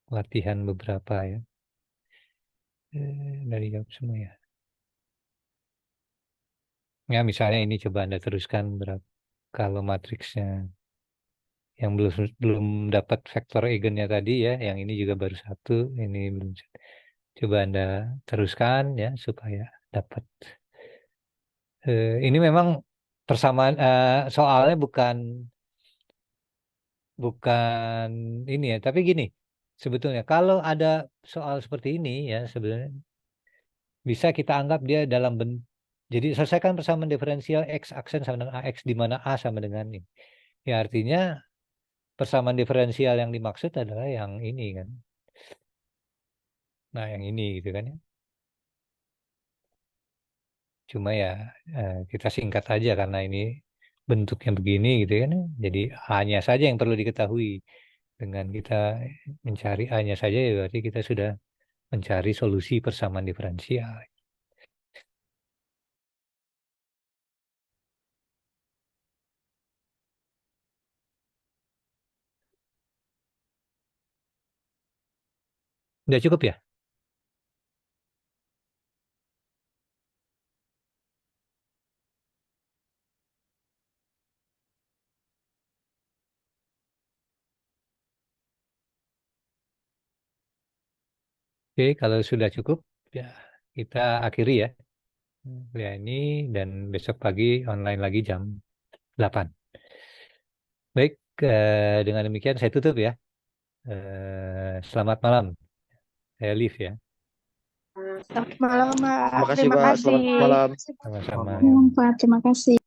latihan beberapa ya. Dari jawab semua ya. Ya, misalnya ini coba Anda teruskan berapa kalau matriksnya yang belum belum dapat vektor eigennya tadi ya, yang ini juga baru satu, ini belum. Coba Anda teruskan ya supaya dapat. Ini memang persamaan soalnya bukan bukan ini ya, tapi gini. Sebetulnya kalau ada soal seperti ini ya, sebenarnya bisa kita anggap dia dalam jadi selesaikan persamaan diferensial x aksen sama dengan ax di mana a sama dengan ini. Ya artinya persamaan diferensial yang dimaksud adalah yang ini kan. Nah, yang ini gitu kan ya. Cuma ya kita singkat aja karena ini bentuknya begini gitu kan. Jadi A-nya saja yang perlu diketahui. Dengan kita mencari A-nya saja ya berarti kita sudah mencari solusi persamaan diferensial. Udah cukup ya? Oke, kalau sudah cukup, ya kita akhiri ya kuliah ini dan besok pagi online lagi jam 8. Baik, dengan demikian saya tutup ya. Selamat malam. Saya Liv ya. Selamat malam, Mbak. Terima kasih Terima Pak, kasih. selamat malam. Sama-sama. Pak, terima kasih.